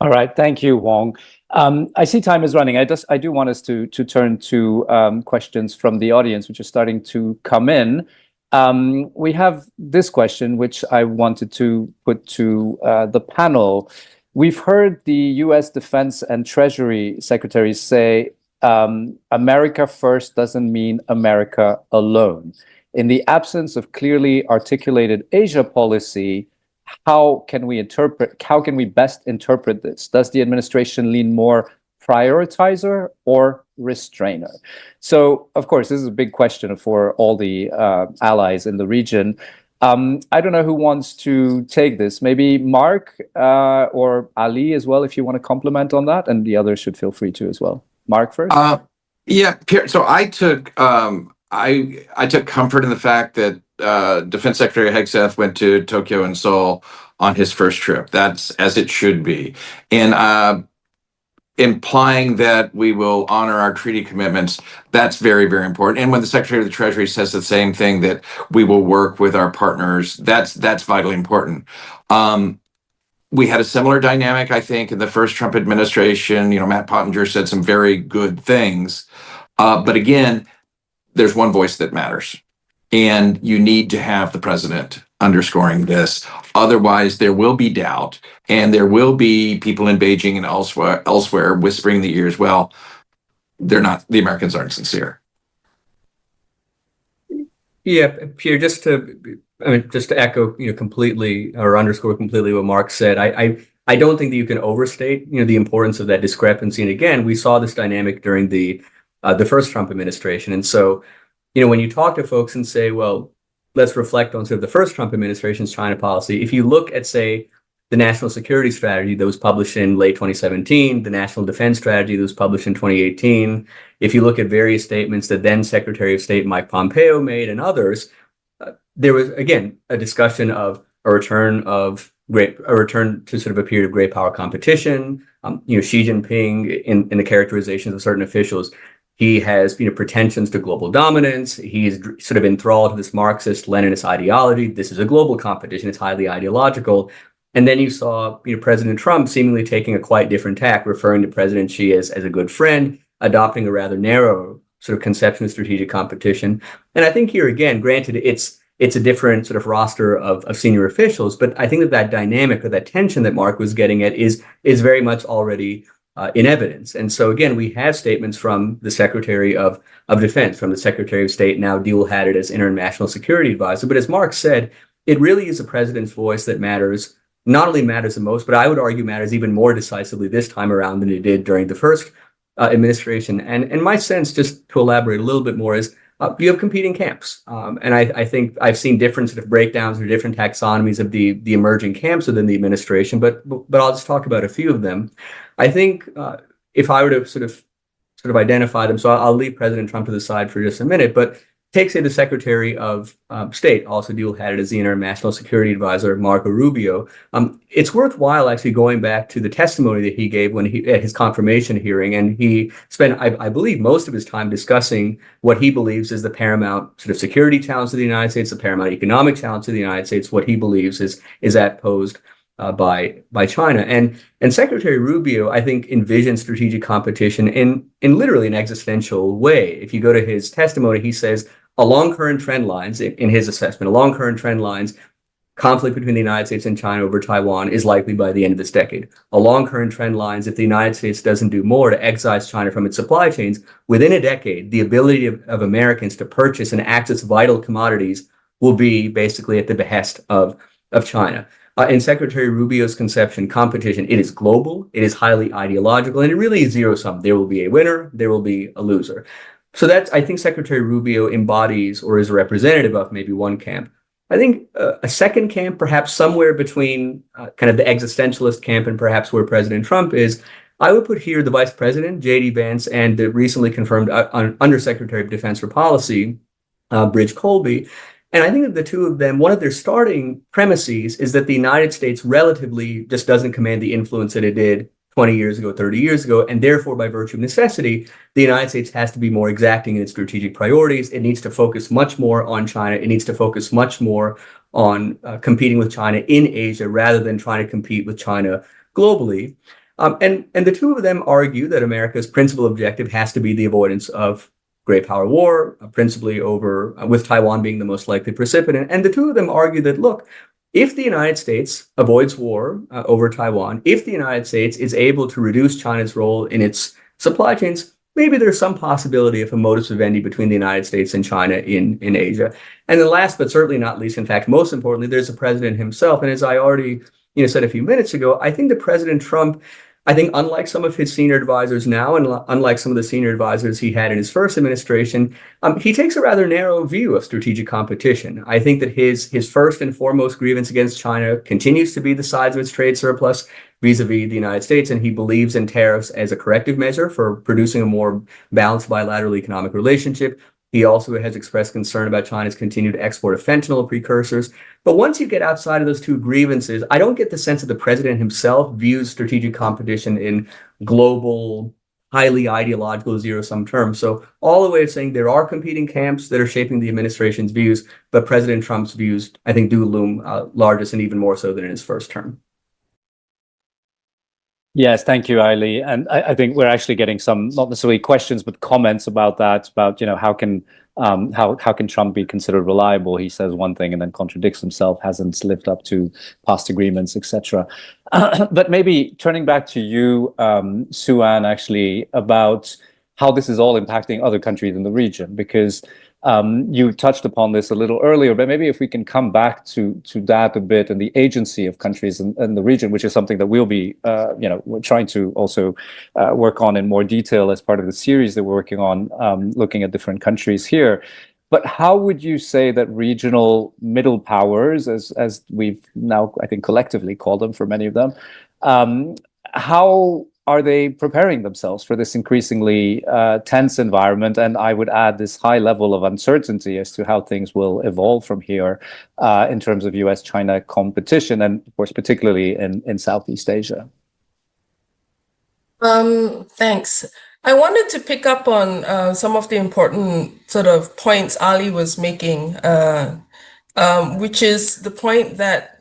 All right, thank you, Wong. I see time is running. I do want us to turn to questions from the audience, which are starting to come in. We have this question, which I wanted to put to the panel. We've heard the US Defense and Treasury Secretaries say America first doesn't mean America alone. In the absence of clearly articulated Asia policy, how can we best interpret this? Does the administration lean more prioritizer or restrainer? So, of course, this is a big question for all the allies in the region. I don't know who wants to take this. Maybe Mark or Ali as well, if you want to comment on that, and the others should feel free to as well. Mark first. Yeah, Pierre. So I took comfort in the fact that Defense Secretary Hegseth went to Tokyo and Seoul on his first trip. That's as it should be, and implying that we will honor our treaty commitments, that's very, very important. And when the Secretary of the Treasury says the same thing, that we will work with our partners, that's vitally important. We had a similar dynamic, I think, in the first Trump administration. Matt Pottinger said some very good things. But again, there's one voice that matters. And you need to have the president underscoring this. Otherwise, there will be doubt, and there will be people in Beijing and elsewhere whispering in the ears, well, the Americans aren't sincere. Yeah, Pierre, just to echo, completely, or underscore completely what Mark said, I don't think that you can overstate, the importance of that discrepancy. And again, we saw this dynamic during the first Trump administration. And so, when you talk to folks and say, well, let's reflect on sort of the first Trump administration's China policy. If you look at, say, the national security strategy that was published in late 2017, the national defense strategy that was published in 2018, if you look at various statements that then Secretary of State Mike Pompeo made and others, there was, again, a discussion of a return to sort of a period of great power competition. Xi Jinping, in the characterizations of certain officials, he has, pretensions to global dominance. He's sort of enthralled to this Marxist-Leninist ideology. This is a global competition. It's highly ideological. And then you saw, President Trump seemingly taking a quite different tack, referring to President Xi as a good friend, adopting a rather narrow sort of conception of strategic competition. And I think here, again, granted, it's a different sort of roster of senior officials, but I think that dynamic or that tension that Mark was getting at is very much already in evidence. And so, again, we have statements from the Secretary of Defense, from the Secretary of State, now dual-hatted as international security advisor. But as Mark said, it really is the president's voice that matters, not only matters the most, but I would argue matters even more decisively this time around than it did during the first administration. And my sense, just to elaborate a little bit more, is you have competing camps. And I think I've seen different sort of breakdowns or different taxonomies of the emerging camps within the administration, but I'll just talk about a few of them. I think if I were to sort of identify them, so I'll leave President Trump to the side for just a minute, but Take, say, the Secretary of State, also dual-hatted as the International Security Advisor, Marco Rubio. It's worthwhile actually going back to the testimony that he gave when at his confirmation hearing, and he spent, I believe, most of his time discussing what he believes is the paramount sort of security challenge to the United States, the paramount economic challenge to the United States, what he believes is that posed by China. And Secretary Rubio, I think, envisions strategic competition in literally an existential way. If you go to his testimony, he says, along current trend lines, in his assessment, along current trend lines, conflict between the United States and China over Taiwan is likely by the end of this decade. Along current trend lines, if the United States doesn't do more to excise China from its supply chains, within a decade, the ability of Americans to purchase and access vital commodities will be basically at the behest of China. In Secretary Rubio's conception, competition, it is global, it is highly ideological, and it really is zero-sum. There will be a winner, there will be a loser. So that's, I think, Secretary Rubio embodies or is a representative of maybe one camp. I think a second camp, perhaps somewhere between kind of the existentialist camp and perhaps where President Trump is, I would put here the Vice President, J.D. Vance, and the recently confirmed Undersecretary of Defense for Policy, Bridge Colby. And I think that the two of them, one of their starting premises is that the United States relatively just doesn't command the influence that it did 20 years ago, 30 years ago, and therefore, by virtue of necessity, the United States has to be more exacting in its strategic priorities. It needs to focus much more on China. It needs to focus much more on competing with China in Asia rather than trying to compete with China globally. And the two of them argue that America's principal objective has to be the avoidance of great power war, principally over with Taiwan being the most likely recipient. And the two of them argue that, look, if the United States avoids war over Taiwan, if the United States is able to reduce China's role in its supply chains, maybe there's some possibility of a modus vivendi between the United States and China in Asia. And then last, but certainly not least, in fact, most importantly, there's the president himself. And as I already said a few minutes ago, I think that President Trump, I think unlike some of his senior advisors now, and unlike some of the senior advisors he had in his first administration, he takes a rather narrow view of strategic competition. I think that his first and foremost grievance against China continues to be the size of its trade surplus vis-a-vis the United States, and he believes in tariffs as a corrective measure for producing a more balanced bilateral economic relationship. He also has expressed concern about China's continued export of fentanyl precursors. But once you get outside of those two grievances, I don't get the sense that the president himself views strategic competition in global, highly ideological zero-sum terms. So all the way of saying there are competing camps that are shaping the administration's views, but President Trump's views, I think, do loom largest and even more so than in his first term. Yes, thank you, Ailey. And I think we're actually getting some, not necessarily questions, but comments about that, about, how can Trump be considered reliable? He says one thing and then contradicts himself, hasn't lived up to past agreements, etc. But maybe turning back to you, Sue-Ann, actually, about how this is all impacting other countries in the region, because you touched upon this a little earlier, but maybe if we can come back to that a bit, and the agency of countries in the region, which is something that we'll be, we're trying to also work on in more detail as part of the series that we're working on, looking at different countries here. But how would you say that regional middle powers, as we've now, I think, collectively called them for many of them, how are they preparing themselves for this increasingly tense environment? And I would add this high level of uncertainty as to how things will evolve from here in terms of US-China competition, and of course, particularly in Southeast Asia. Thanks. I wanted to pick up on some of the important sort of points Ali was making, which is the point that,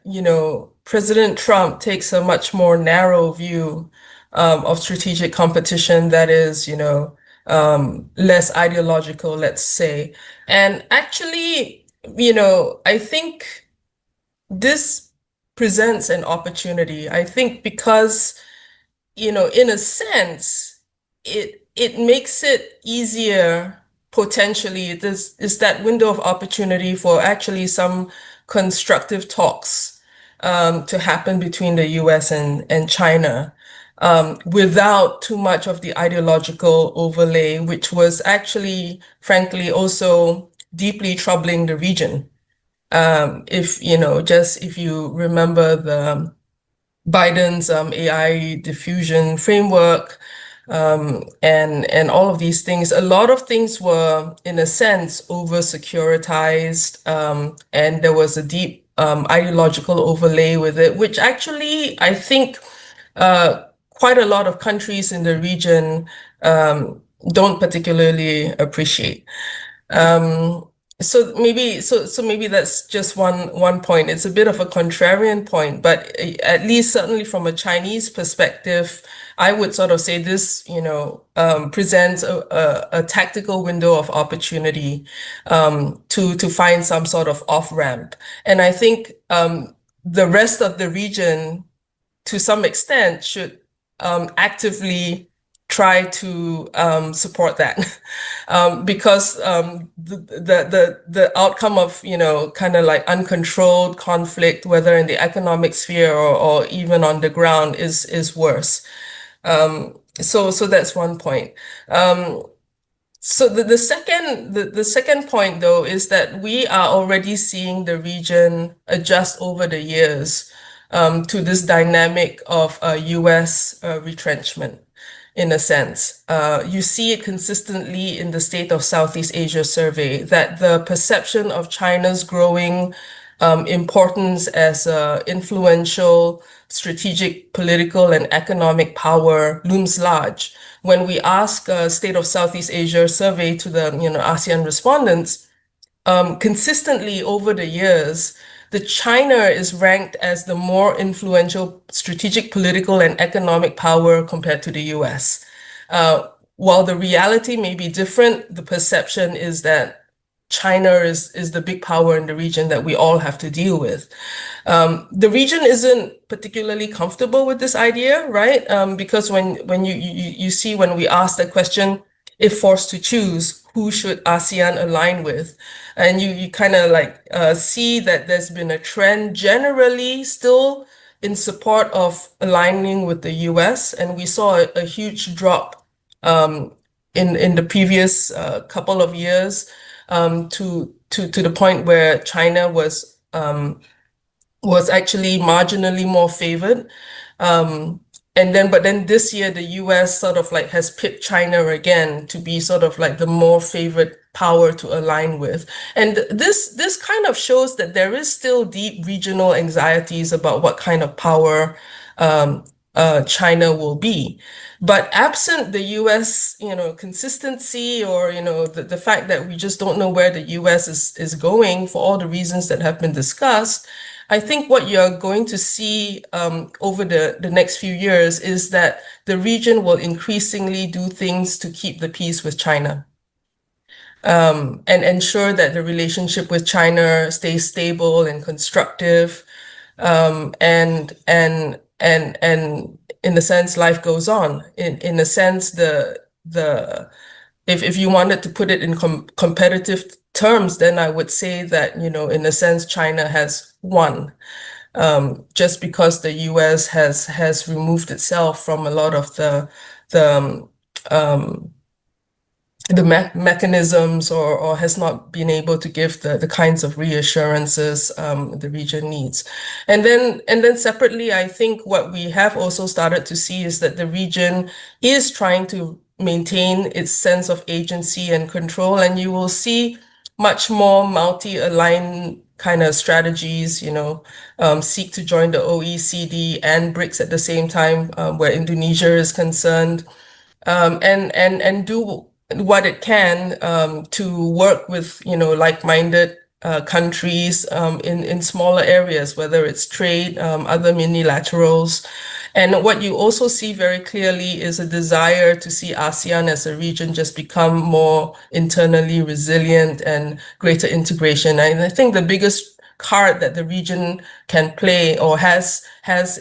President Trump takes a much more narrow view of strategic competition that is, less ideological, let's say. And actually, I think this presents an opportunity. I think because, in a sense, it makes it easier, potentially, is that window of opportunity for actually some constructive talks to happen between the US and China. Without too much of the ideological overlay, which was actually, frankly, also deeply troubling the region. If you remember the Biden's AI diffusion framework, and all of these things. A lot of things were, in a sense, over-securitized, and there was a deep ideological overlay with it, which actually, I think, quite a lot of countries in the region don't particularly appreciate. So maybe that's just one point. It's a bit of a contrarian point, but at least certainly from a Chinese perspective, I would sort of say this, presents a tactical window of opportunity to find some sort of off-ramp. And I think the rest of the region, to some extent, should actively try to support that, because the outcome of kind of like uncontrolled conflict, whether in the economic sphere or even on the ground, is worse. So that's one point. So the second point, though, is that we are already seeing the region adjust over the years to this dynamic of US retrenchment. In a sense, you see it consistently in the State of Southeast Asia survey that the perception of China's growing importance as an influential, strategic, political, and economic power looms large. When we ask State of Southeast Asia survey to the ASEAN respondents, consistently over the years, the China is ranked as the more influential strategic, political, and economic power compared to the US. While the reality may be different, the perception is that China is the big power in the region that we all have to deal with. The region isn't particularly comfortable with this idea, right? Because when you see, when we ask the question, if forced to choose, who should ASEAN align with? And you kind of like see that there's been a trend generally still in support of aligning with the US. And we saw a huge drop in the previous couple of years to the point where China was actually marginally more favored. But then this year, the US sort of like has picked China again to be sort of like the more favored power to align with. And this kind of shows that there is still deep regional anxieties about what kind of power China will be. But absent the US, consistency, or, the fact that we just don't know where the US is going for all the reasons that have been discussed, I think what you're going to see over the next few years is that the region will increasingly do things to keep the peace with China, and ensure that the relationship with China stays stable and constructive, and in a sense, life goes on. In a sense, if you wanted to put it in competitive terms, then I would say that, in a sense, China has won, just because the US has removed itself from a lot of the mechanisms, or has not been able to give the kinds of reassurances the region needs. And then separately, I think what we have also started to see is that the region is trying to maintain its sense of agency and control, and you will see much more multi-aligned kind of strategies, seek to join the OECD and BRICS at the same time, where Indonesia is concerned, and do what it can to work with, like-minded countries in smaller areas, whether it's trade, other minilaterals. And what you also see very clearly is a desire to see ASEAN as a region just become more internally resilient and greater integration. And I think the biggest card that the region can play, or has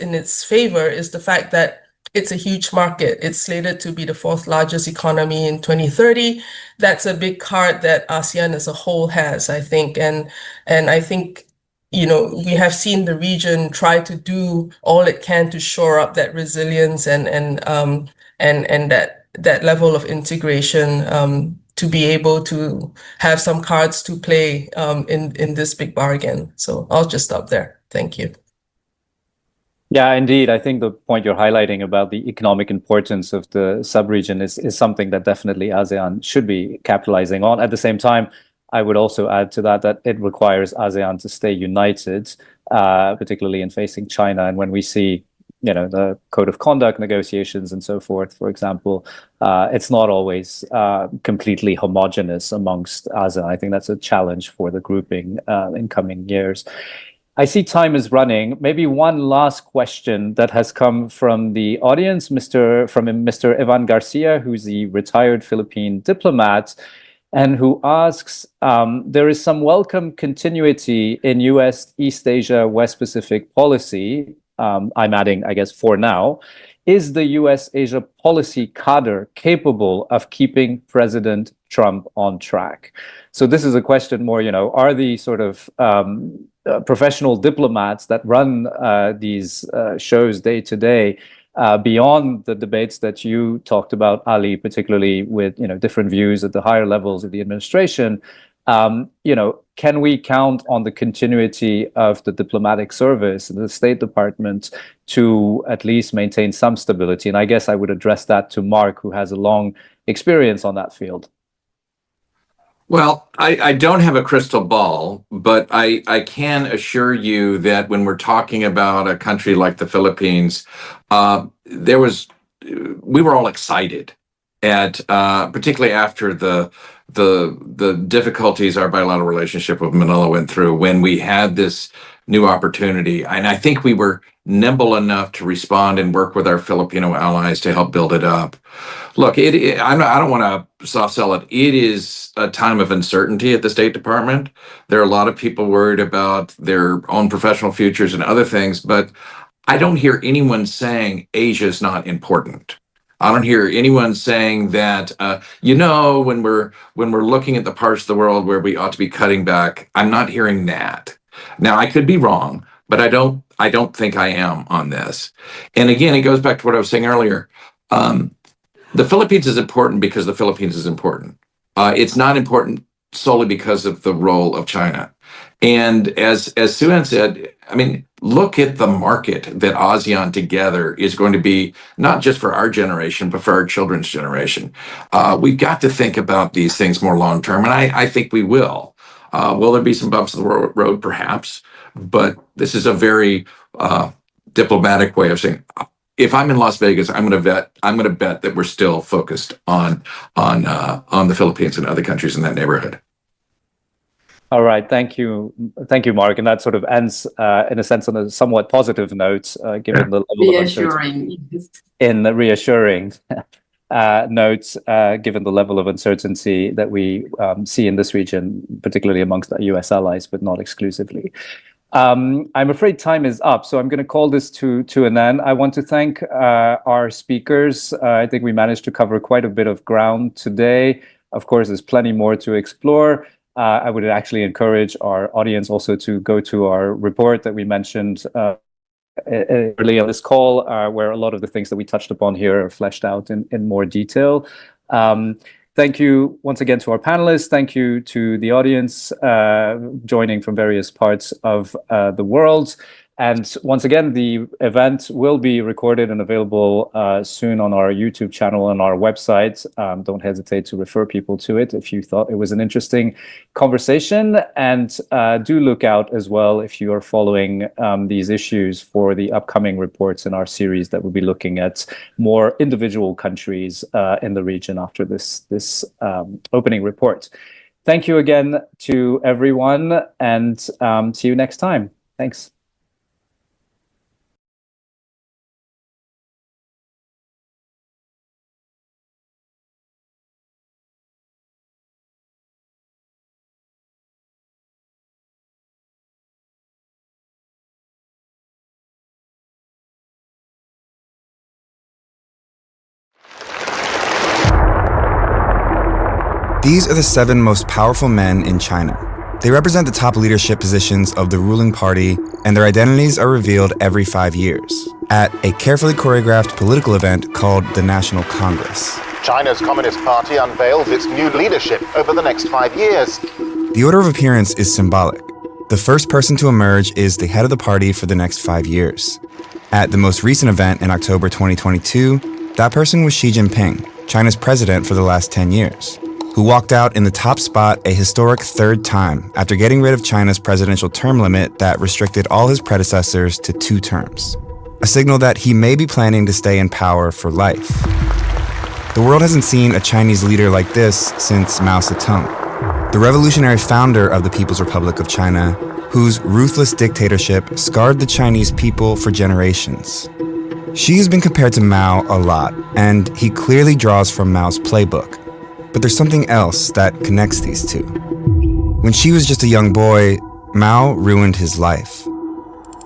in its favor, is the fact that it's a huge market. It's slated to be the 4th largest economy in 2030. That's a big card that ASEAN as a whole has, I think. And I think, we have seen the region try to do all it can to shore up that resilience and that level of integration, to be able to have some cards to play in this big bargain. So I'll just stop there. Thank you. Yeah, indeed. I think the point you're highlighting about the economic importance of the sub-region is something that definitely ASEAN should be capitalizing on. At the same time, I would also add to that it requires ASEAN to stay united, particularly in facing China. And when we see, the code of conduct negotiations and so forth, for example, it's not always completely homogenous amongst ASEAN. I think that's a challenge for the grouping in coming years. I see time is running. Maybe one last question that has come from the audience, Mr. Ivan Garcia, who's the retired Philippine diplomat, and who asks, there is some welcome continuity in U.S. East Asia, West Pacific policy. I'm adding, I guess, for now. Is the U.S. Asia policy cadre capable of keeping President Trump on track? So this is a question more, are the sort of professional diplomats that run these shows day to day, beyond the debates that you talked about, Ali, particularly with different views at the higher levels of the administration, can we count on the continuity of the diplomatic service and the State Department to at least maintain some stability? And I guess I would address that to Mark, who has a long experience on that field. Well, I don't have a crystal ball, but I can assure you that when we're talking about a country like the Philippines, we were all excited at particularly after the difficulties our bilateral relationship with Manila went through, when we had this new opportunity. And I think we were nimble enough to respond and work with our Filipino allies to help build it up. Look, I don't want to soft sell it. It is a time of uncertainty at the State Department. There are a lot of people worried about their own professional futures and other things, but I don't hear anyone saying Asia is not important. I don't hear anyone saying that, when we're looking at the parts of the world where we ought to be cutting back. I'm not hearing that. Now, I could be wrong, but I don't think I am on this. And again, it goes back to what I was saying earlier. The Philippines is important because the Philippines is important. It's not important solely because of the role of China. And as Sue-Ann said, look at the market that ASEAN together is going to be, not just for our generation, but for our children's generation. We've got to think about these things more long term, and I think we will. Will there be some bumps in the road? Perhaps, but this is a very diplomatic way of saying, if I'm in Las Vegas, I'm going to bet that we're still focused on the Philippines and other countries in that neighborhood. All right, thank you, Mark, and that sort of ends, in a sense, on a somewhat positive note, given the level of uncertainty. In the reassuring notes, given the level of uncertainty that we see in this region, particularly amongst our U.S. allies, but not exclusively. I'm afraid time is up, so I'm going to call this to an end. I want to thank our speakers. I think we managed to cover quite a bit of ground today. Of course, there's plenty more to explore. I would actually encourage our audience also to go to our report that we mentioned early on this call, where a lot of the things that we touched upon here are fleshed out in more detail. Thank you once again to our panelists. Thank you to the audience joining from various parts of the world. And once again, the event will be recorded and available soon on our YouTube channel and our website. Don't hesitate to refer people to it if you thought it was an interesting conversation. And do look out as well if you are following these issues for the upcoming reports in our series that will be looking at more individual countries in the region after this opening report. Thank you again to everyone, and see you next time. Thanks. These are the 7 most powerful men in China. They represent the top leadership positions of the ruling party, and their identities are revealed every 5 years at a carefully choreographed political event called the National Congress. China's Communist Party unveils its new leadership over the next 5 years. The order of appearance is symbolic. The first person to emerge is the head of the party for the next 5 years. At the most recent event in October 2022, that person was Xi Jinping, China's president for the last 10 years, who walked out in the top spot a historic third time after getting rid of China's presidential term limit that restricted all his predecessors to 2 terms, a signal that he may be planning to stay in power for life. The world hasn't seen a Chinese leader like this since Mao Zedong, the revolutionary founder of the People's Republic of China, whose ruthless dictatorship scarred the Chinese people for generations. Xi has been compared to Mao a lot, and he clearly draws from Mao's playbook. But there's something else that connects these two. When Xi was just a young boy, Mao ruined his life.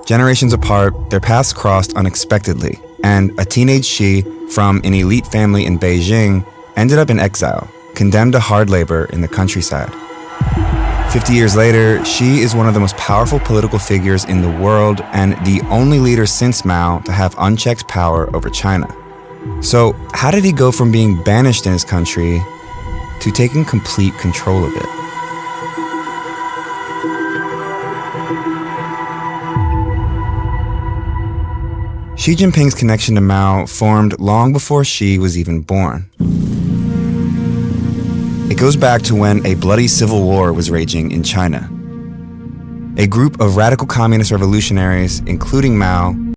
Generations apart, their paths crossed unexpectedly, and a teenage Xi from an elite family in Beijing ended up in exile, condemned to hard labor in the countryside. 50 years later, Xi is one of the most powerful political figures in the world and the only leader since Mao to have unchecked power over China. So, how did he go from being banished in his country to taking complete control of it? Xi Jinping's connection to Mao formed long before Xi was even born. It goes back to when a bloody civil war was raging in China. A group of radical communist revolutionaries, including Mao,